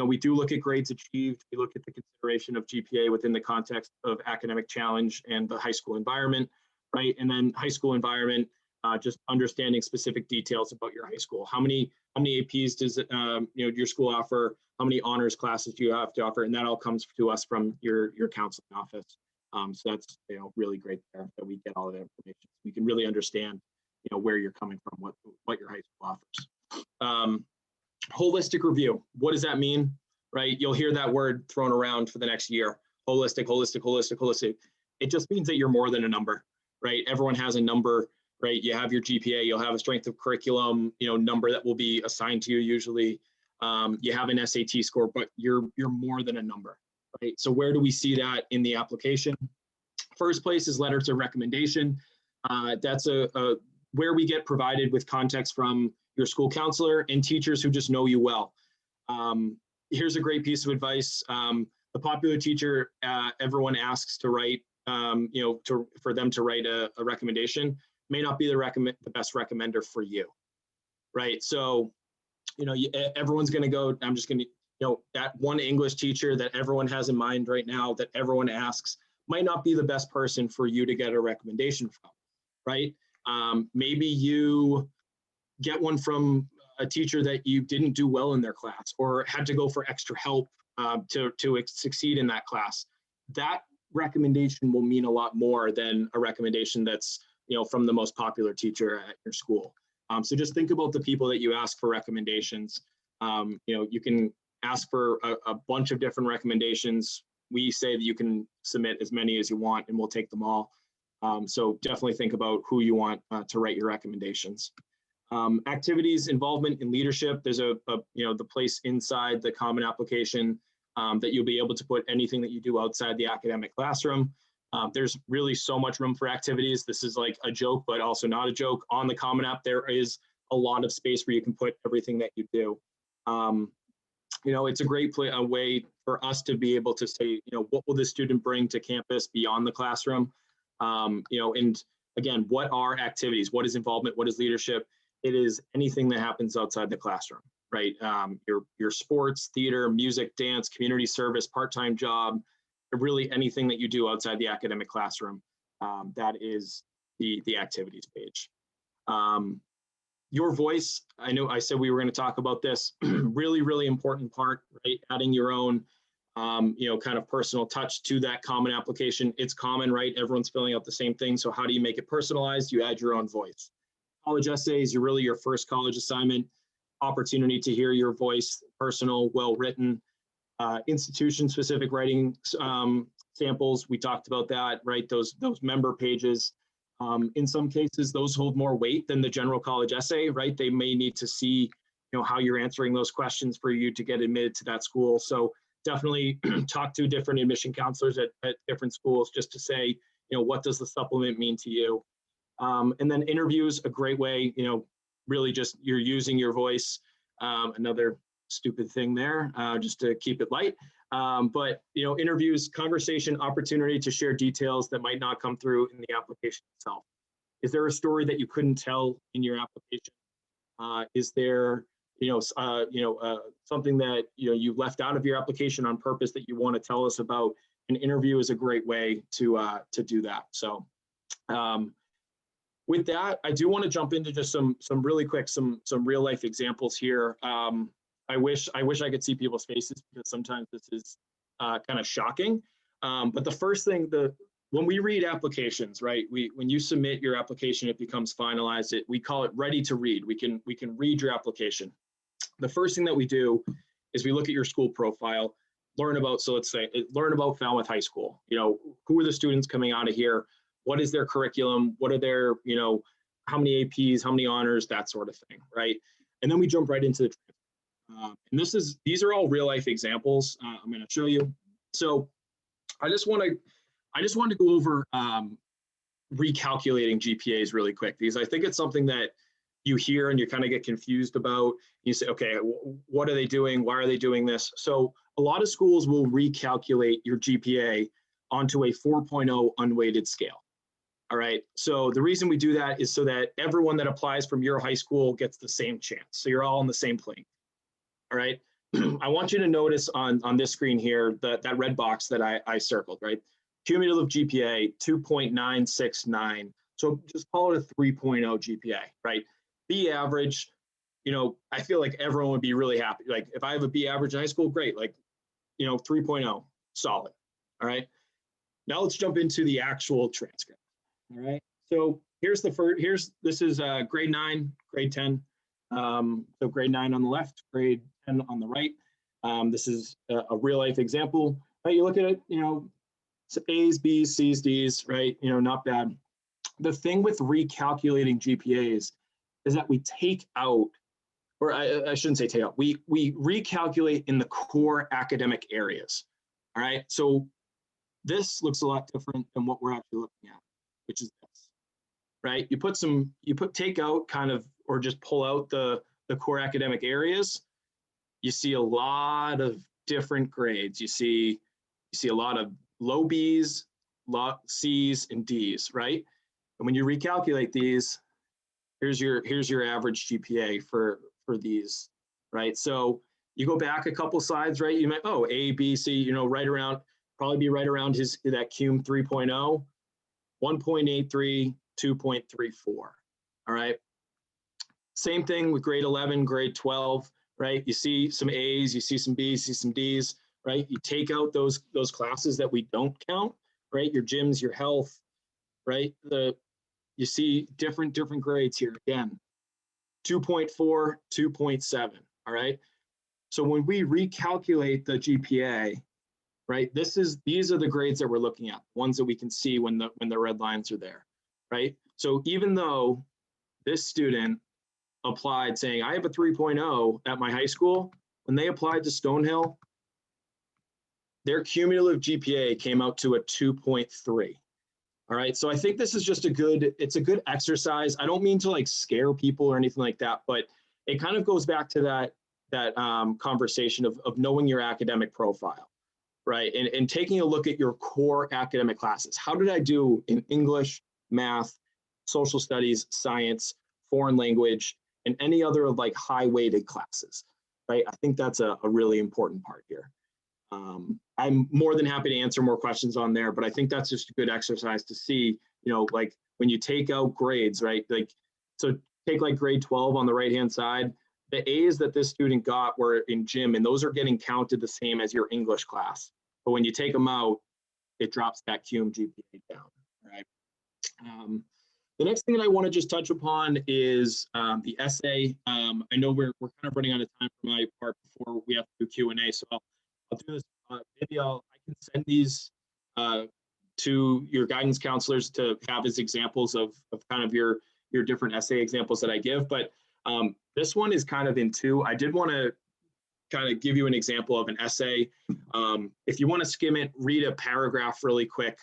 We do look at grades achieved. We look at the consideration of GPA within the context of academic challenge and the high school environment, right? And then high school environment, just understanding specific details about your high school. How many APs does your school offer? How many honors classes do you have to offer? And that all comes to us from your counseling office. So that's really great there that we get all of that information. We can really understand where you're coming from, what your high school offers. Holistic review. What does that mean? Right? You'll hear that word thrown around for the next year. Holistic. It just means that you're more than a number, right? Everyone has a number, right? You have your GPA, you'll have a strength of curriculum, number that will be assigned to you usually. You have an SAT score, but you're more than a number, right? So where do we see that in the application? First place is letters of recommendation. That's where we get provided with context from your school counselor and teachers who just know you well. Here's a great piece of advice. The popular teacher, everyone asks to write, for them to write a recommendation, may not be the best recommender for you, right? So, everyone's going to go, I'm just going to, that one English teacher that everyone has in mind right now, that everyone asks, might not be the best person for you to get a recommendation from, right? Maybe you get one from a teacher that you didn't do well in their class or had to go for extra help to succeed in that class. That recommendation will mean a lot more than a recommendation that's from the most popular teacher at your school. So just think about the people that you ask for recommendations. You can ask for a bunch of different recommendations. We say that you can submit as many as you want and we'll take them all. So definitely think about who you want to write your recommendations. Activities, involvement in leadership. There's the place inside the common application that you'll be able to put anything that you do outside the academic classroom. There's really so much room for activities. This is like a joke, but also not a joke. On the Common App, there is a lot of space where you can put everything that you do. It's a great way for us to be able to say, what will the student bring to campus beyond the classroom? And again, what are activities? What is involvement? What is leadership? It is anything that happens outside the classroom, right? Your sports, theater, music, dance, community service, part-time job, really anything that you do outside the academic classroom. That is the activities page. Your voice, I know I said we were going to talk about this, really, really important part, right? Adding your own, kind of personal touch to that common application. It's common, right? Everyone's filling out the same thing. So how do you make it personalized? You add your own voice. College essays, you're really your first college assignment, opportunity to hear your voice, personal, well-written. Institution-specific writing samples, we talked about that, right? Those member pages. In some cases, those hold more weight than the general college essay, right? They may need to see, how you're answering those questions for you to get admitted to that school. So definitely talk to different admission counselors at different schools just to say, what does the supplement mean to you? And then interviews, a great way, really just you're using your voice. Another stupid thing there, just to keep it light. But interviews, conversation, opportunity to share details that might not come through in the application itself. Is there a story that you couldn't tell in your application? Is there something that you left out of your application on purpose that you want to tell us about? An interview is a great way to do that. So with that, I do want to jump into just some really quick some real life examples here. I wish I could see people's faces because sometimes this is kind of shocking. But the first thing, when we read applications, right? When you submit your application, it becomes finalized. We call it ready to read. We can read your application. The first thing that we do is we look at your school profile, learn about Falmouth High School. Who are the students coming out of here? What is their curriculum? What are their, how many APs, how many honors, that sort of thing, right? And then we jump right into the and these are all real life examples I'm going to show you. So I just want to go over recalculating GPAs really quick, because I think it's something that you hear and you kind of get confused about. You say, okay, what are they doing? Why are they doing this? So a lot of schools will recalculate your GPA onto a 4.0 unweighted scale. All right. So the reason we do that is so that everyone that applies from your high school gets the same chance. So you're all on the same plane. All right. I want you to notice on this screen here, that red box that I circled, right? Cumulative GPA 2.969. So just call it a 3.0 GPA, right? B average, I feel like everyone would be really happy. Like if I have a B average in high school, great. Like, 3.0, solid. All right. Now let's jump into the actual transcript. All right. So here's this is grade 9, grade 10. So grade 9 on the left, grade 10 on the right. This is a real life example. Right, you look at it, it's A's, B's, C's, D's, right? Not bad. The thing with recalculating GPAs is that we take out, or I shouldn't say take out, we recalculate in the core academic areas. All right. So this looks a lot different than what we're actually looking at, which is this, right? You take out kind of, or just pull out the core academic areas. You see a lot of different grades. You see a lot of low B's, lot C's, and D's, right? And when you recalculate these, here's your average GPA for these, right? So you go back a couple slides, right? You might, A, B, C, probably be right around that CUME 3.0, 1.83, 2.34, all right? Same thing with grade 11, grade 12, right? You see some A's, you see some B's, you see some D's, right? You take out those classes that we don't count, right? Your gyms, your health, right? You see different grades here again, 2.4, 2.7, all right? So when we recalculate the GPA, right, these are the grades that we're looking at, ones that we can see when the red lines are there, right? So even though this student applied saying, I have a 3.0 at my high school, when they applied to Stonehill, their cumulative GPA came out to a 2.3. All right, so I think this is just a good exercise. I don't mean to like scare people or anything like that, but it kind of goes back to that conversation of knowing your academic profile, right? And taking a look at your core academic classes. How did I do in English, math, social studies, science, foreign language, and any other like high weighted classes, right? I think that's a really important part here. I'm more than happy to answer more questions on there, but I think that's just a good exercise to see, like when you take out grades, right? Like, so take like grade 12 on the right-hand side, the A's that this student got were in gym, and those are getting counted the same as your English class. But when you take them out, it drops that CUME GPA down, right? The next thing that I want to just touch upon is the essay. I know we're kind of running out of time for my part before we have to do Q&A, so I'll do this. Maybe I can send these to your guidance counselors to have as examples of kind of your different essay examples that I give. But this one is kind of in two. I did want to kind of give you an example of an essay. If you want to skim it, read a paragraph really quick.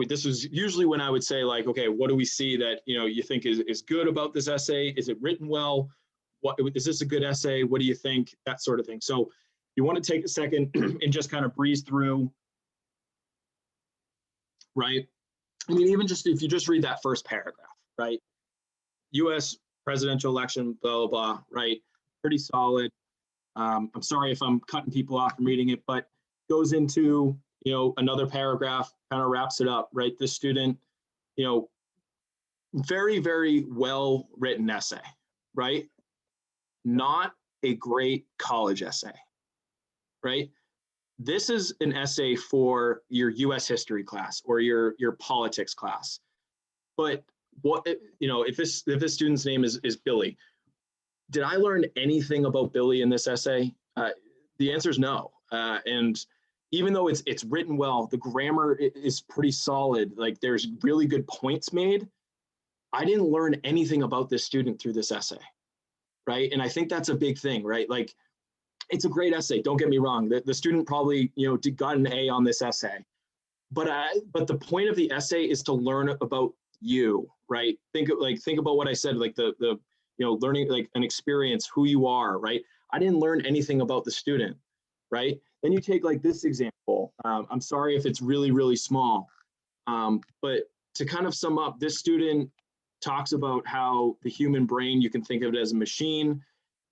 This was usually when I would say, like, okay, what do we see that you think is good about this essay? Is it written well? What is this a good essay? What do you think? That sort of thing. So you want to take a second and just kind of breeze through, right? I mean, even just if you just read that first paragraph, right? U.S. presidential election, blah, blah, blah, right? Pretty solid. I'm sorry if I'm cutting people off from reading it, but goes into, another paragraph, kind of wraps it up, right? This student, very, very well written essay, right? Not a great college essay, right? This is an essay for your US history class or your politics class. But what, if this student's name is Billy, did I learn anything about Billy in this essay? The answer is no. And even though it's written well, the grammar is pretty solid. Like, there's really good points made. I didn't learn anything about this student through this essay, right? And I think that's a big thing, right? Like, it's a great essay. Don't get me wrong. The student probably, got an A on this essay. But the point of the essay is to learn about you, right? Think about what I said, like the learning, like an experience, who you are, right? I didn't learn anything about the student, right? Then you take like this example. I'm sorry if it's really, really small, but to kind of sum up, this student talks about how the human brain, you can think of it as a machine,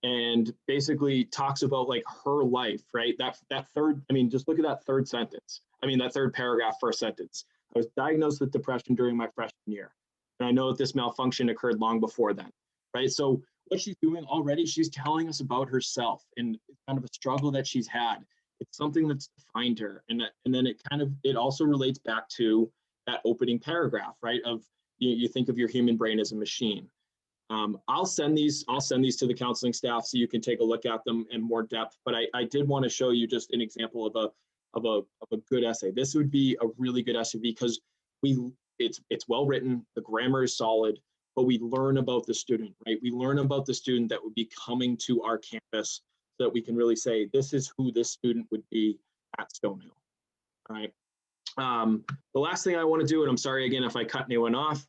and basically talks about like her life, right? That third, I mean, just look at that third sentence. I mean, that third paragraph, first sentence. I was diagnosed with depression during my freshman year, and I know that this malfunction occurred long before then, right? So what she's doing already, she's telling us about herself and kind of a struggle that she's had. It's something that's defined her, and then it also relates back to that opening paragraph, right? Of you think of your human brain as a machine. I'll send these to the counseling staff so you can take a look at them in more depth. But I did want to show you just an example of a good essay. This would be a really good essay because it's well written, the grammar is solid, but we learn about the student, right? We learn about the student that would be coming to our campus so that we can really say, this is who this student would be at Stonehill, all right? The last thing I want to do, and I'm sorry again if I cut anyone off,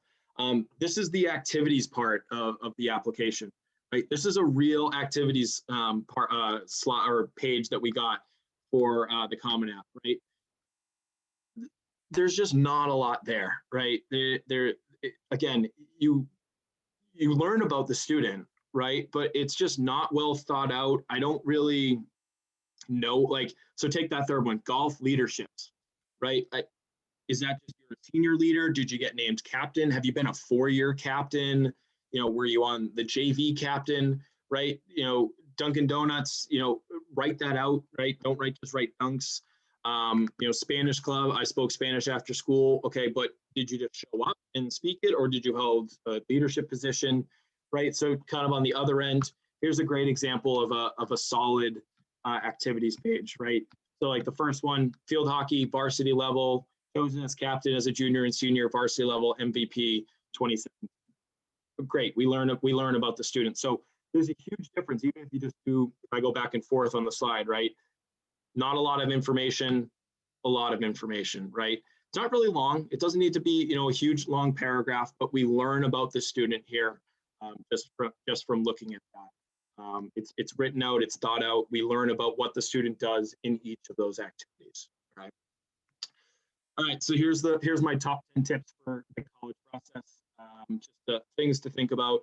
this is the activities part of the application, right? This is a real activities slot or page that we got for the Common App, right? There's just not a lot there, right? Again, you learn about the student, right? But it's just not well thought out. I don't really know, like, so take that third one, golf leaderships, right? Is that just you're a senior leader? Did you get named captain? Have you been a 4-year captain? Were you on the JV captain, right? Dunkin' Donuts, write that out, right? Don't just write dunks. Spanish club, I spoke Spanish after school. Okay, but did you just show up and speak it, or did you hold a leadership position, right? So kind of on the other end, here's a great example of a solid activities page, right? So like the first one, field hockey, varsity level, chosen as captain as a junior and senior, varsity level, MVP 2017. Great, we learn about the student. So there's a huge difference, even if you just do, if I go back and forth on the slide, right? Not a lot of information, a lot of information, right? It's not really long. It doesn't need to be, a huge long paragraph, but we learn about the student here just from looking at that. It's written out, it's thought out. We learn about what the student does in each of those activities, right? All right, so here's my top 10 tips for the college process. Just things to think about.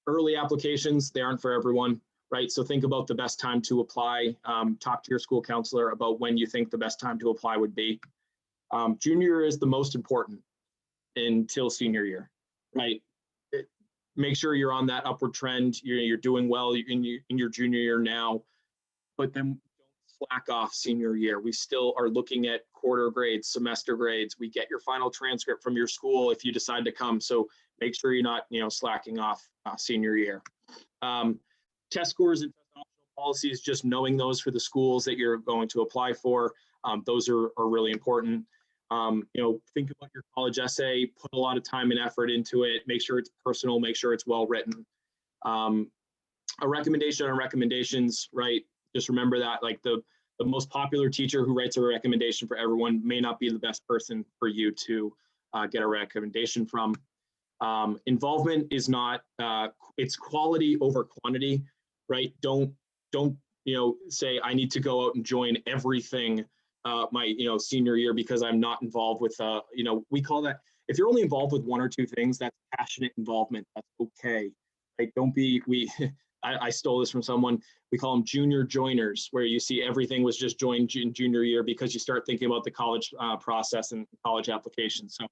Early applications, they aren't for everyone, right? So think about the best time to apply. Talk to your school counselor about when you think the best time to apply would be. Junior year is the most important until senior year, right? Make sure you're on that upward trend. You're doing well in your junior year now, but then don't slack off senior year. We still are looking at quarter grades, semester grades. We get your final transcript from your school if you decide to come. So make sure you're not, slacking off senior year. Test scores and test optional policies, just knowing those for the schools that you're going to apply for. Those are really important. Think about your college essay, put a lot of time and effort into it, make sure it's personal, make sure it's well written. A recommendation on recommendations, right? Just remember that like the most popular teacher who writes a recommendation for everyone may not be the best person for you to get a recommendation from. Involvement is not, it's quality over quantity, right? Don't say I need to go out and join everything my senior year because I'm not involved with we call that, if you're only involved with one or two things, that's passionate involvement. That's okay. Right? Don't be I stole this from someone. We call them junior joiners, where you see everything was just joined in junior year because you start thinking about the college process and college application. So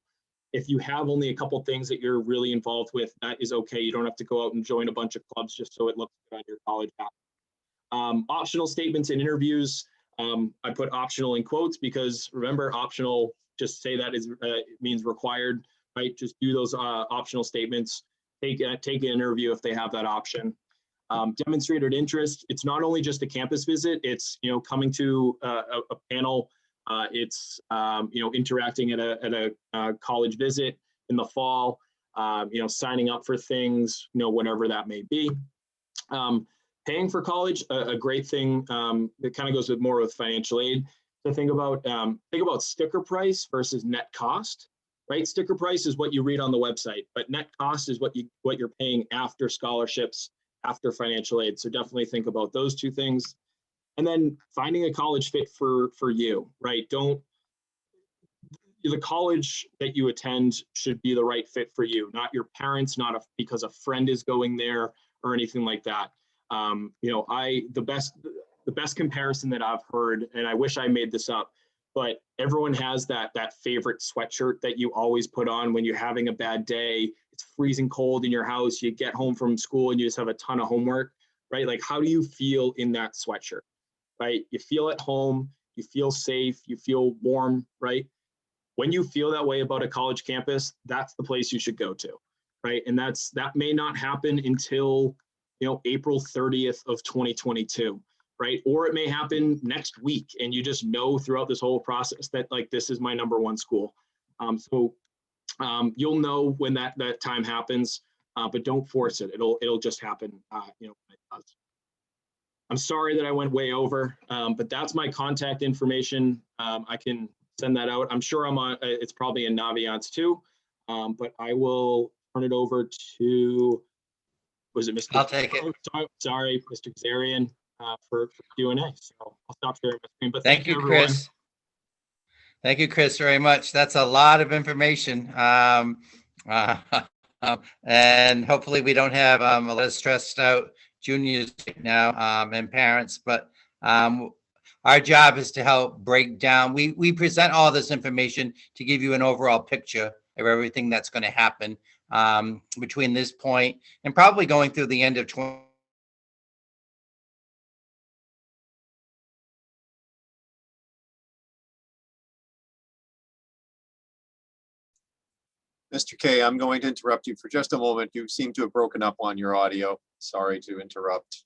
if you have only a couple things that you're really involved with, that is okay. You don't have to go out and join a bunch of clubs just so it looks good on your college app. Optional statements in interviews. I put optional in quotes because remember, optional, just say that is means required, right? Just do those optional statements. Take an interview if they have that option. Demonstrated interest. It's not only just a campus visit. It's coming to a panel. It's interacting at a college visit in the fall. Signing up for things. Whatever that may be. Paying for college, a great thing that kind of goes with more with financial aid. So think about sticker price versus net cost, right? Sticker price is what you read on the website, but net cost is what you're paying after scholarships, after financial aid. So definitely think about those two things. And then finding a college fit for you, right? The college that you attend should be the right fit for you, not your parents, not because a friend is going there or anything like that. The best comparison that I've heard, and I wish I made this up, but everyone has that favorite sweatshirt that you always put on when you're having a bad day. It's freezing cold in your house. You get home from school and you just have a ton of homework, right? Like, how do you feel in that sweatshirt, right? You feel at home, you feel safe, you feel warm, right? When you feel that way about a college campus, that's the place you should go to, right? And that may not happen until April 30th of 2022, right? Or it may happen next week and you just know throughout this whole process that like, this is my number one school. You'll know when that time happens, but don't force it. It'll just happen, when it does. I'm sorry that I went way over, but that's my contact information. I can send that out. I'm sure it's probably in Naviance too, but I will turn it over to, was it Mr. I'll take it. Sorry, Mr. Kazarian, for Q&A. So I'll stop sharing my screen, but Thank you, everyone. Chris. Thank you, Chris, very much. That's a lot of information. And hopefully we don't have a lot of stressed out juniors now and parents, but our job is to help break down. We present all this information to give you an overall picture of everything that's going to happen between this point and probably going through the end of 20. Mr. K, I'm going to interrupt you for just a moment. You seem to have broken up on your audio. Sorry to interrupt.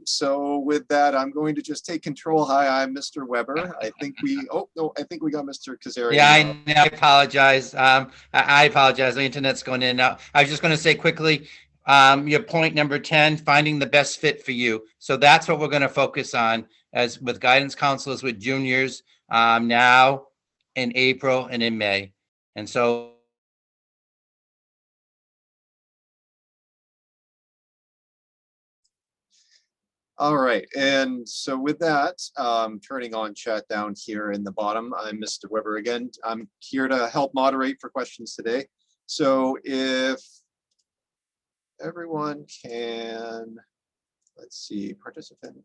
So with that, I'm going to just take control. Hi, I'm Mr. Weber. I think we got Mr. Kazarian. Yeah, I apologize. I apologize. The internet's going in and out. I was just going to say quickly, your point number 10, finding the best fit for you. So that's what we're going to focus on as with guidance counselors with juniors now in April and in May. And so all right, and so with that, turning on chat down here in the bottom, I'm Mr. Weber again. I'm here to help moderate for questions today. So if everyone can, let's see, participant.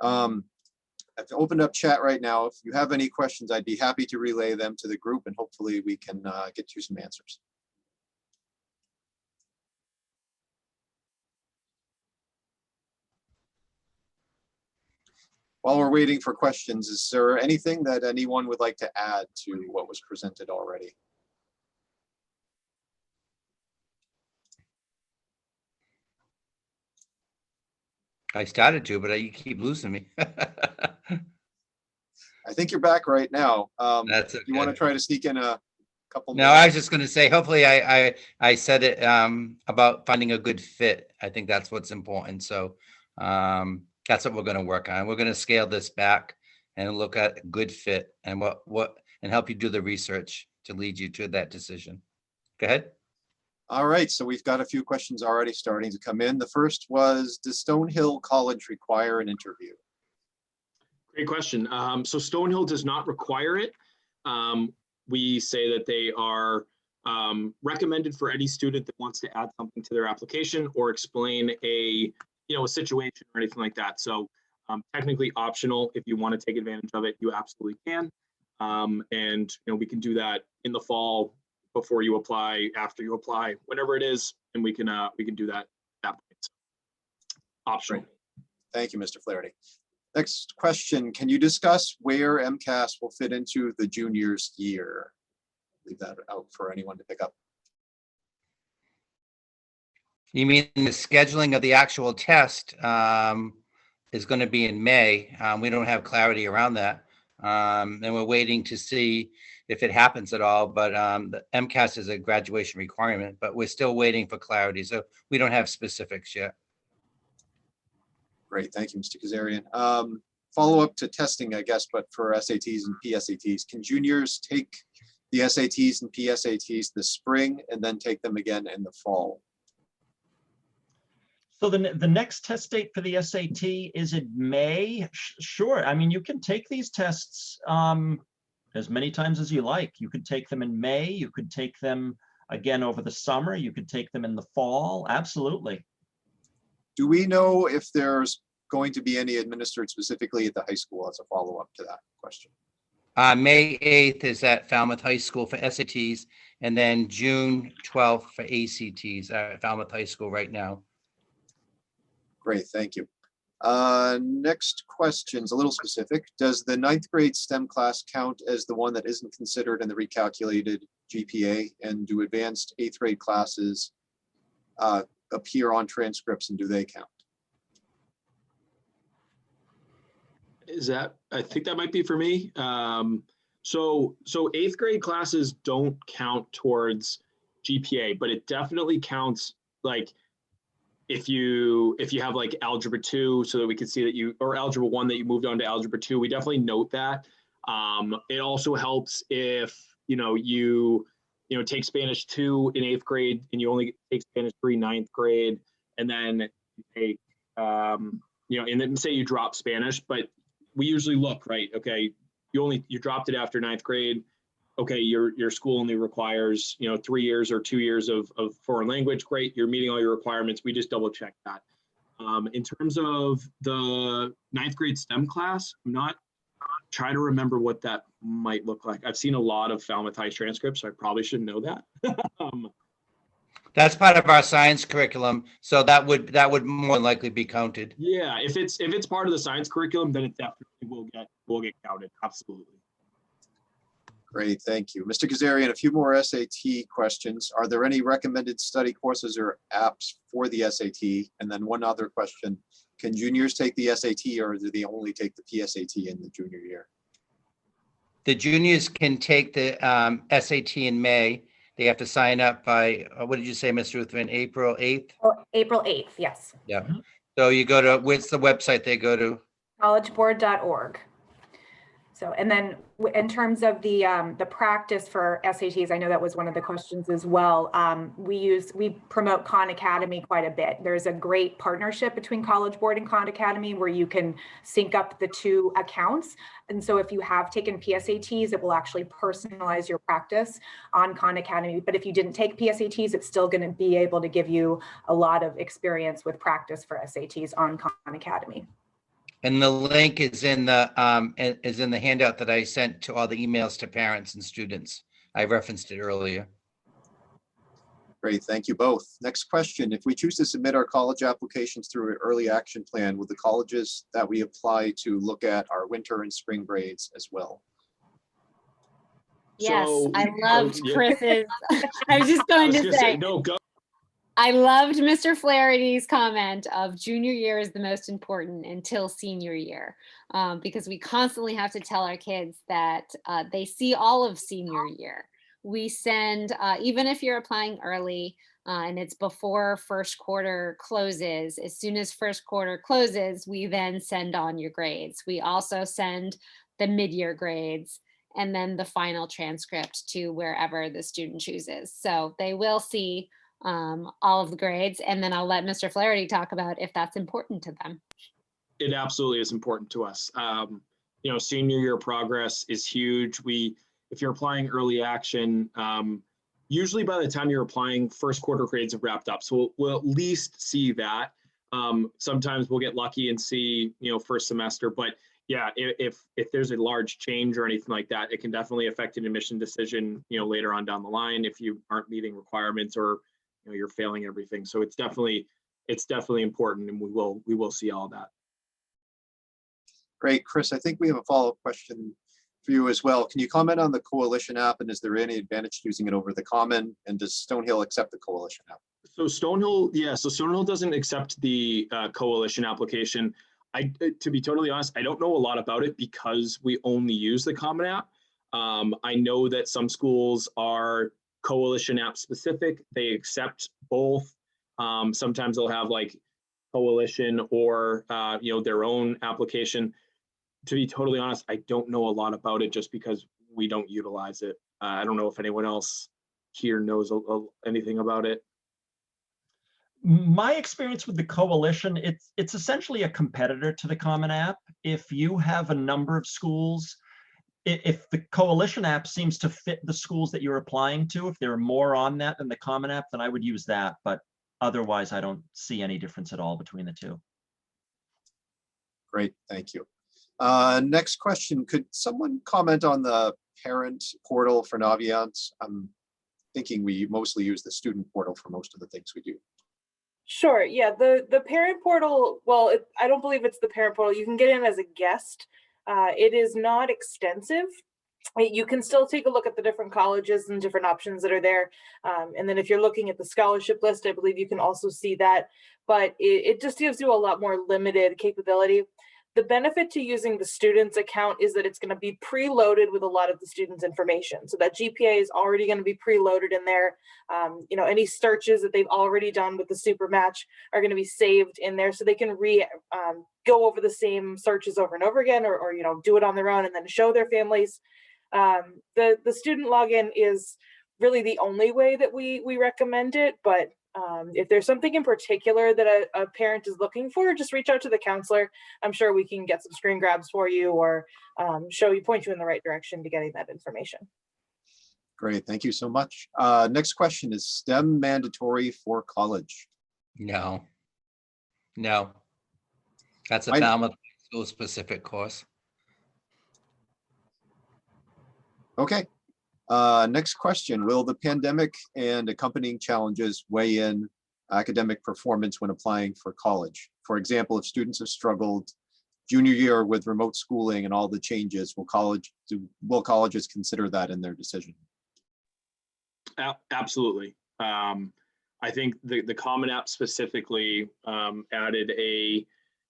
I've opened up chat right now. If you have any questions, I'd be happy to relay them to the group and hopefully we can get you some answers. While we're waiting for questions, is there anything that anyone would like to add to what was presented already? I started to, but you keep losing me. I think you're back right now. That's You want to okay. try to sneak in a couple No, more? I was just going to say, hopefully I said it about finding a good fit. I think that's what's important. So that's what we're going to work on. We're going to scale this back and look at a good fit and what and help you do the research to lead you to that decision. Go ahead. All right, so we've got a few questions already starting to come in. The first was, does Stonehill College require an interview? Great question. So Stonehill does not require it. We say that they are recommended for any student that wants to add something to their application or explain a situation or anything like that. So technically optional. If you want to take advantage of it, you absolutely can. And we can do that in the fall, before you apply, after you apply, whenever it is, and we can do that at that point. So, optional. Great. Thank you, Mr. Flaherty. Next question, can you discuss where MCAS will fit into the juniors' year? Leave that out for anyone to pick up. You mean the scheduling of the actual test is going to be in May. We don't have clarity around that. And we're waiting to see if it happens at all. But the MCAS is a graduation requirement, but we're still waiting for clarity. So we don't have specifics yet. Great, thank you, Mr. Kazarian. Follow up to testing, I guess, but for SATs and PSATs. Can juniors take the SATs and PSATs this spring and then take them again in the fall? So the next test date for the SAT is in May. Sure, I mean, you can take these tests as many times as you like. You could take them in May, you could take them again over the summer, you could take them in the fall, absolutely. Do we know if there's going to be any administered specifically at the high school as a follow-up to that question? May 8th is at Falmouth High School for SATs, and then June 12th for ACTs at Falmouth High School right now. Great, thank you. Next question's a little specific. Does the 9th grade STEM class count as the one that isn't considered in the recalculated GPA? And do advanced 8th grade classes appear on transcripts, and do they count? I think that might be for me. So 8th grade classes don't count towards GPA, but it definitely counts, like if you have like algebra 2, so that we can see that or algebra 1 that you moved on to algebra 2, we definitely note that. It also helps if you take Spanish 2 in 8th grade and you only take Spanish 3 9th grade, and then you take and then say you drop Spanish, but we usually look, right, okay, you dropped it after 9th grade. Okay, your school only requires 3 years or 2 years of foreign language. Great, you're meeting all your requirements. We just double check that. In terms of the 9th grade STEM class, I'm not trying to remember what that might look like. I've seen a lot of Falmouth High transcripts, so I probably should know that. That's part of our science curriculum, so that would more than likely be counted. Yeah, if it's part of the science curriculum, then it definitely will get counted. Absolutely. Great, thank you. Mr. Kazarian, a few more SAT questions. Are there any recommended study courses or apps for the SAT? And then one other question, can juniors take the SAT, or do they only take the PSAT in the junior year? The juniors can take the SAT in May. They have to sign up by, what did you say, Ms. Ruthven, April 8th? Oh, April 8th, yes. Yeah. So you go to, what's the website they go to? collegeboard.org. So, and then in terms of the practice for SATs, I know that was one of the questions as well. We promote Khan Academy quite a bit. There's a great partnership between College Board and Khan Academy where you can sync up the two accounts. And so if you have taken PSATs, it will actually personalize your practice on Khan Academy. But if you didn't take PSATs, it's still going to be able to give you a lot of experience with practice for SATs on Khan Academy. And the link is in the handout that I sent to all the emails to parents and students. I referenced it earlier. Great, thank you both. Next question, if we choose to submit our college applications through an early action plan, will the colleges that we apply to look at our winter and spring grades as well? Yes, So- I loved yeah. Chris's. I was just going to say, No, go. I loved Mr. Flaherty's comment of junior year is the most important until senior year, because we constantly have to tell our kids that they see all of senior year. We send, even if you're applying early and it's before first quarter closes, as soon as first quarter closes, we then send on your grades. We also send the mid-year grades and then the final transcript to wherever the student chooses. So they will see all of the grades, and then I'll let Mr. Flaherty talk about if that's important to them. It absolutely is important to us. You know, senior year progress is huge. If you're applying early action, usually by the time you're applying, first quarter grades have wrapped up. So we'll at least see that. Sometimes we'll get lucky and see, you know, first semester, but yeah, if there's a large change or anything like that, it can definitely affect an admission decision, you know, later on down the line if you aren't meeting requirements or, you know, you're failing everything. So it's definitely important, and we will see all that. Great, Chris, I think we have a follow-up question for you as well. Can you comment on the Coalition app, and is there any advantage to using it over the Common? And does Stonehill accept the Coalition app? So Stonehill doesn't accept the Coalition application. To be totally honest, I don't know a lot about it because we only use the Common App. I know that some schools are Coalition app specific. They accept both. Sometimes they'll have like Coalition or you know, their own application. To be totally honest, I don't know a lot about it just because we don't utilize it. I don't know if anyone else here knows anything about it. My experience with the Coalition, it's essentially a competitor to the Common App. If you have a number of schools, if the Coalition app seems to fit the schools that you're applying to, if there are more on that than the Common App, then I would use that. But otherwise, I don't see any difference at all between the two. Great, thank you. Next question, could someone comment on the parent portal for Naviance? I'm thinking we mostly use the student portal for most of the things we do. Sure, yeah, the parent portal, well, I don't believe it's the parent portal. You can get in as a guest. It is not extensive. You can still take a look at the different colleges and different options that are there. And then if you're looking at the scholarship list, I believe you can also see that, but it just gives you a lot more limited capability. The benefit to using the student's account is that it's going to be preloaded with a lot of the students' information. So that GPA is already going to be preloaded in there. You know, any searches that they've already done with the super match are going to be saved in there, so they can go over the same searches over and over again, or you know, do it on their own and then show their families. The student login is really the only way that we recommend it, but if there's something in particular that a parent is looking for, just reach out to the counselor. I'm sure we can get some screen grabs for you, or point you in the right direction to getting that information. Great, thank you so much. Next question, is STEM mandatory for college? No. That's a Falmouth school specific course. Okay. Next question, will the pandemic and accompanying challenges weigh in academic performance when applying for college? For example, if students have struggled junior year with remote schooling and all the changes, will colleges consider that in their decision? Absolutely. I think the Common App specifically added a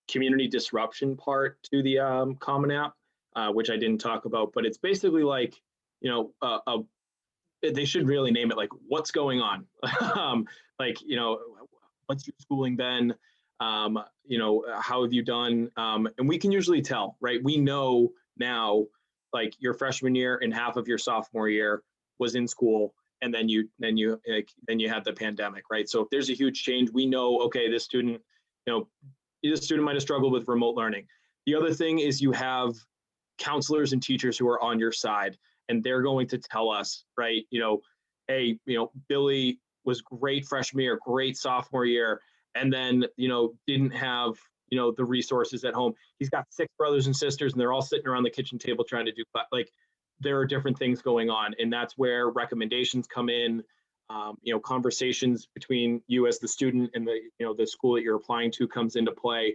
community disruption part to the Common App, which I didn't talk about, but it's basically like, you know, they should really name it like what's going on. Like, you know, what's your schooling been? You know, how have you done? And we can usually tell, right? We know now, like your freshman year and half of your sophomore year was in school, and then you had the pandemic, right? So if there's a huge change, we know, okay, this student, you know, this student might have struggled with remote learning. The other thing is you have counselors and teachers who are on your side, and they're going to tell us, right, you know, hey, you know, Billy was great freshman year, great sophomore year, and then, you know, didn't have, you know, the resources at home. He's got 6 brothers and sisters, and they're all sitting around the kitchen table trying to do, like, there are different things going on, and that's where recommendations come in. You know, conversations between you as the student and the, you know, the school that you're applying to comes into play.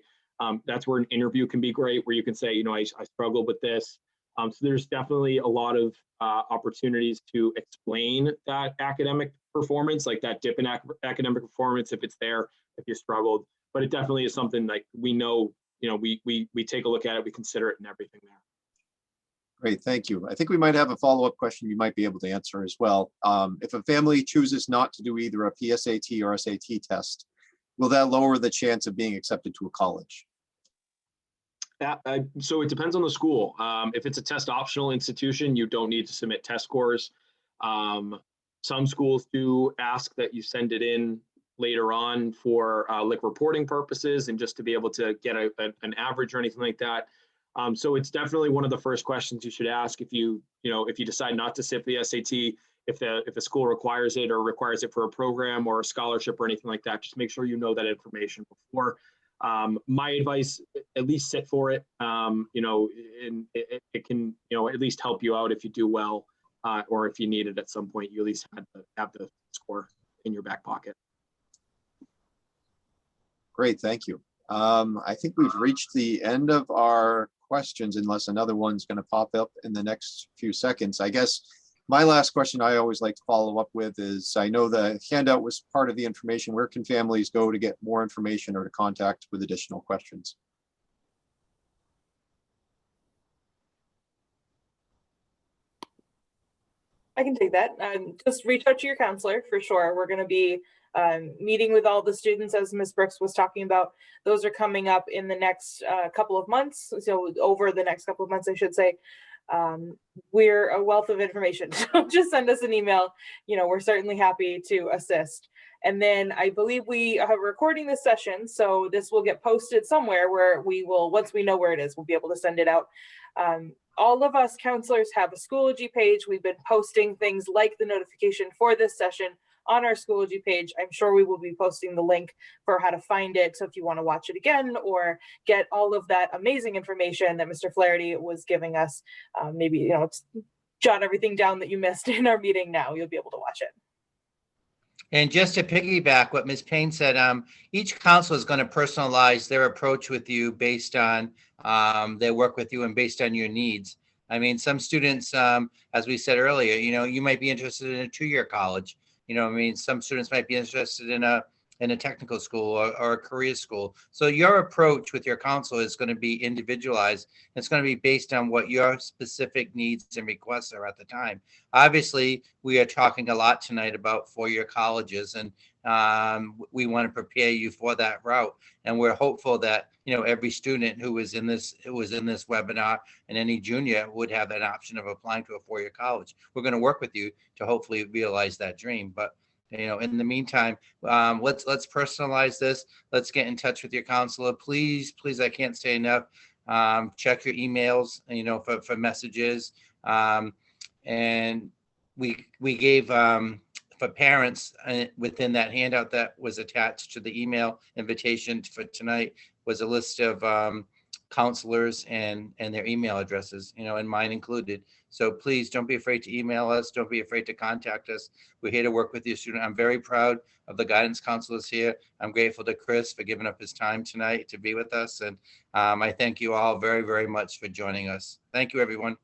That's where an interview can be great, where you can say, you know, I struggle with this. So there's definitely a lot of opportunities to explain that academic performance, like that dip in academic performance, if it's there, if you struggled. But it definitely is something like we know, we take a look at it, we consider it and everything there. Great, thank you. I think we might have a follow-up question you might be able to answer as well. If a family chooses not to do either a PSAT or SAT test, will that lower the chance of being accepted to a college? So it depends on the school. If it's a test optional institution, you don't need to submit test scores. Some schools do ask that you send it in later on for like reporting purposes and just to be able to get an average or anything like that. So it's definitely one of the first questions you should ask if you decide not to sit the SAT, if the school requires it or requires it for a program or a scholarship or anything like that. Just make sure you know that information before. My advice, at least sit for it, and it can, at least help you out if you do well, or if you need it at some point, you at least have the score in your back pocket. Great, thank you. I think we've reached the end of our questions unless another one's going to pop up in the next few seconds. I guess my last question I always like to follow up with is, I know the handout was part of the information. Where can families go to get more information or to contact with additional questions? I can take that. Just reach out to your counselor for sure. We're going to be meeting with all the students, as Ms. Brooks was talking about. Those are coming up in the next couple of months. So over the next couple of months, I should say. We're a wealth of information. So just send us an email. We're certainly happy to assist. And then I believe we are recording this session. So this will get posted somewhere where we will, once we know where it is, we'll be able to send it out. All of us counselors have a Schoology page. We've been posting things like the notification for this session on our Schoology page. I'm sure we will be posting the link for how to find it. So if you want to watch it again or get all of that amazing information that Mr. Flaherty was giving us, maybe, jot everything down that you missed in our meeting now, you'll be able to watch it. And just to piggyback what Ms. Payne said, each counselor is going to personalize their approach with you based on their work with you and based on your needs. I mean, some students, as we said earlier, you might be interested in a 2-year college. Some students might be interested in a technical school or a career school. So your approach with your counselor is going to be individualized. It's going to be based on what your specific needs and requests are at the time. Obviously, we are talking a lot tonight about 4-year colleges, and we want to prepare you for that route. And we're hopeful that every student who was in this webinar and any junior would have that option of applying to a 4-year college. We're going to work with you to hopefully realize that dream. But in the meantime, let's personalize this. Let's get in touch with your counselor. Please, I can't say enough. Check your emails, for messages. And we gave for parents within that handout that was attached to the email invitation for tonight was a list of counselors and their email addresses, and mine included. So please don't be afraid to email us. Don't be afraid to contact us. We're here to work with you, student. I'm very proud of the guidance counselors here. I'm grateful to Chris for giving up his time tonight to be with us. And I thank you all very, very much for joining us. Thank you, everyone.